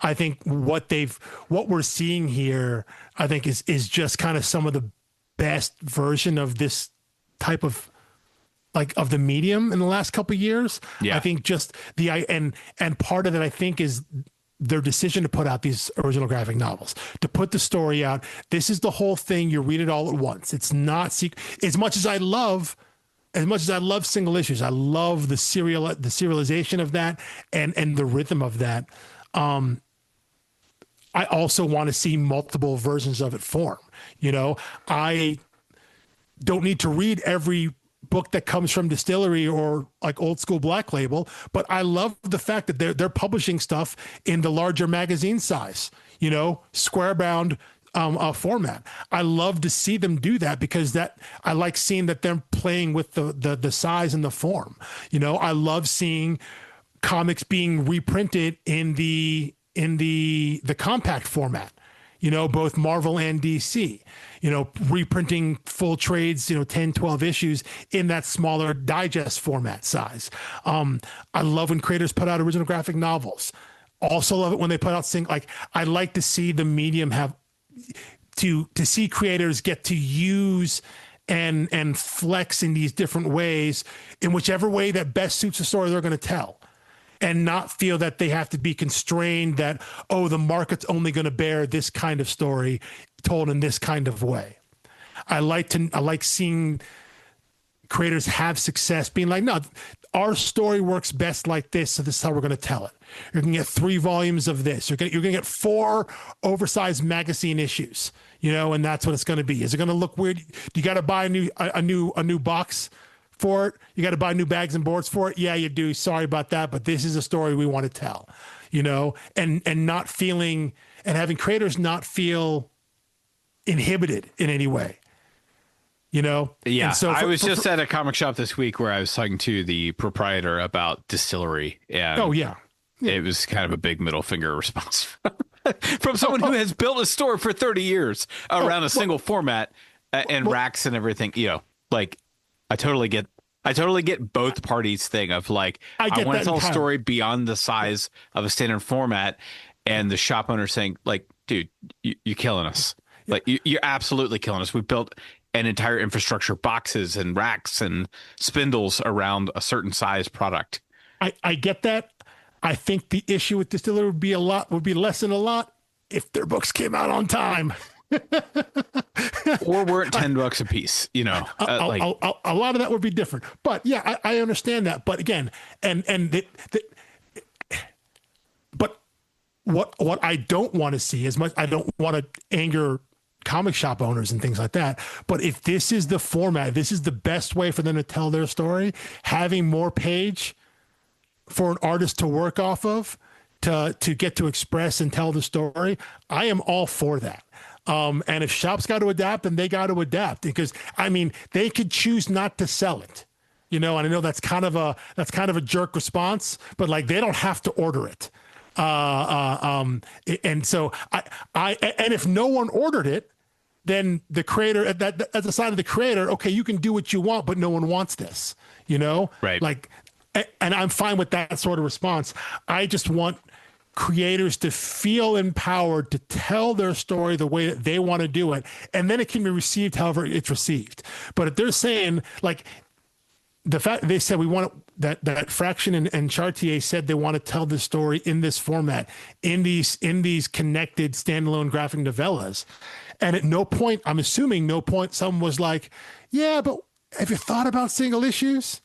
I think what we're seeing here, I think is just kind of some of the best version of this type of, like, of the medium in the last couple of years. Yeah. I think just and part of it, I think, is their decision to put out these original graphic novels, to put the story out. This is the whole thing. You read it all at once. It's not as much as I love single issues. I love the serialization of that and the rhythm of that. I also want to see multiple versions of it form. You know, I don't need to read every book that comes from Distillery or like Old School Black Label, but I love the fact that they're publishing stuff in the larger magazine size, you know, square bound format. I love to see them do that, because I like seeing that they're playing with the size and the form. You know, I love seeing comics being reprinted in the compact format. You know, both Marvel and DC, you know, reprinting full trades, you know, 10, 12 issues in that smaller digest format size. I love when creators put out original graphic novels. Also love it when they put out I like to see the medium have to see creators get to use and flex in these different ways, in whichever way that best suits the story they're going to tell. And not feel that they have to be constrained that, oh, the market's only going to bear this kind of story told in this kind of way. I like seeing creators have success being like, no, our story works best like this, so this is how we're going to tell it. You're going to get 3 volumes of this. You're going to get 4 oversized magazine issues, you know, and that's what it's going to be. Is it going to look weird? You got to buy a new box for it. You got to buy new bags and boards for it. Yeah, you do. Sorry about that, but this is a story we want to tell, you know, and not feeling, and having creators not feel inhibited in any way, you know? Yeah. And so I was just at a comic shop this week where I was talking to the proprietor about Distillery, and it was kind of a big middle finger response from someone who has built a store for 30 years around a single format and racks and everything, you know, like, I totally get both parties' thing of like, I want to tell a story beyond the size of a standard format, and the shop owner saying like, dude, you're killing us. Yeah. Like you're absolutely killing us. We built an entire infrastructure, boxes and racks and spindles around a certain size product. I get that. I think the issue with Distiller would be less than a lot if their books came out on time. Or we're at $10 a piece, you know. A lot of that would be different, but yeah, I understand that. But again, but what I don't want to see as much, I don't want to anger comic shop owners and things like that. But if this is the format, this is the best way for them to tell their story, having more page for an artist to work off of, to get to express and tell the story, I am all for that. And if shops got to adapt, then they got to adapt, because I mean, they could choose not to sell it, you know, and I know that's kind of a jerk response, but like, they don't have to order it. And so and if no one ordered it, then the creator at the side of the creator, okay, you can do what you want, but no one wants this, you know, right? Like, and I'm fine with that sort of response. I just want creators to feel empowered to tell their story the way that they want to do it, and then it can be received however it's received. But if they're saying, like, the fact they said we want that Fraction and Charretier said they want to tell this story in this format, in these connected standalone graphic novellas, and at no point, I'm assuming no point, someone was like, yeah, but have you thought about single issues?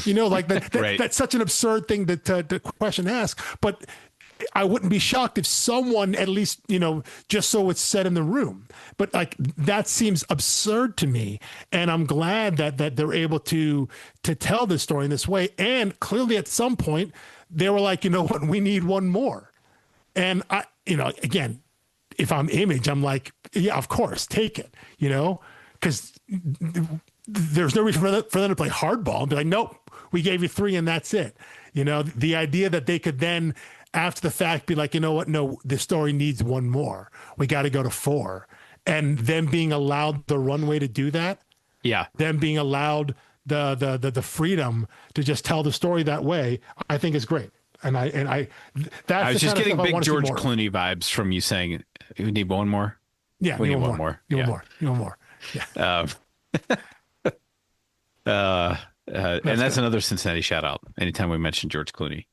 You know, like that, Right. that's such an absurd thing to question ask. But I wouldn't be shocked if someone, at least, you know, just so it's said in the room. But like that seems absurd to me, and I'm glad that they're able to tell this story in this way. And clearly, at some point, they were like, you know what, we need one more. And I, you know, again, if I'm Image, I'm like, yeah, of course, take it. You know, because there's no reason for them to play hardball and be like, nope, we gave you 3 and that's it. You know, the idea that they could then, after the fact, be like, you know what? No, the story needs one more. We got to go to 4. And them being allowed the runway to do that. Yeah. Them being allowed the freedom to just tell the story that way, I think is great. And I that's I was the just kind of getting stuff I big wanna see George more of. Clooney vibes from you saying, we need one more. Yeah, we you need want one more. You want Yeah. more. You want more. Yeah. And that's another Cincinnati shout out. Anytime we mention George Clooney.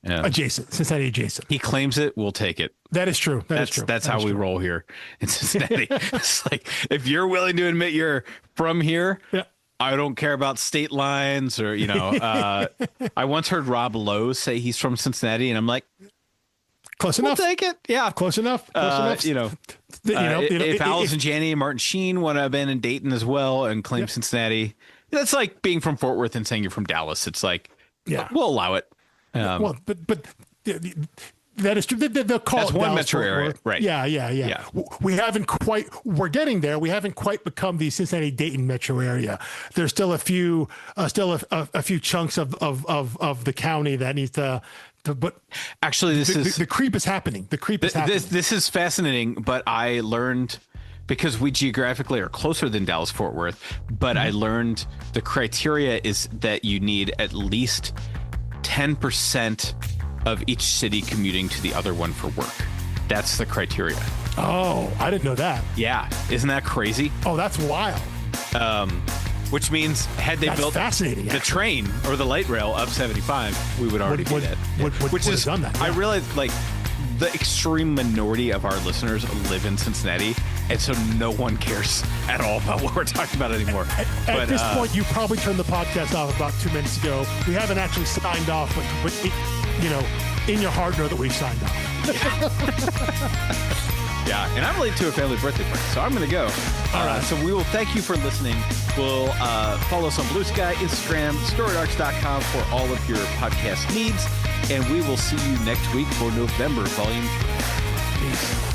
Adjacent, Cincinnati adjacent. He claims it, we'll take it. That is true. That's true. That's how we roll here in Cincinnati. It's like, if you're willing to admit you're from here, Yeah. I don't care about state lines or, you know, I once heard Rob Lowe say he's from Cincinnati, and I'm like, Close we'll enough. take it. Yeah. Close enough. Close enough. You know, if Allison Janney and Martin Sheen want to have been in Dayton as well and claim Cincinnati, that's like being from Fort Worth and saying you're from Dallas. It's like, we'll allow it. Well, but that is true. They'll call That's it one Dallas, metro Fort area, Worth. right? Yeah. We haven't quite. We're getting there. We haven't quite become the Cincinnati Dayton metro area. There's still a few chunks of the county that needs to. But actually, the creep is happening. The creep is happening. This is fascinating. But I learned, because we geographically are closer than Dallas Fort Worth, but I learned the criteria is that you need at least 10% of each city commuting to the other one for work. That's the criteria. Oh, I didn't know that. Yeah. Isn't that crazy? Oh, that's wild. Which means had they That's built fascinating, the actually. train or the light rail up 75, we would already be dead. Which is done that. I Yeah. realize, like, the extreme minority of our listeners live in Cincinnati, and so no one cares at all about what we're talking about anymore. At this point, you probably turned the podcast off about 2 minutes ago. We haven't actually signed off, but you know, in your heart, know that we've signed off. Yeah, and I'm late to a family birthday party, so I'm going to go. All right. So we will thank you for listening. We'll follow us on Blue Sky, Instagram, storiedarts.com for all of your podcast needs, and we will see you next week for November Volume 3. Peace.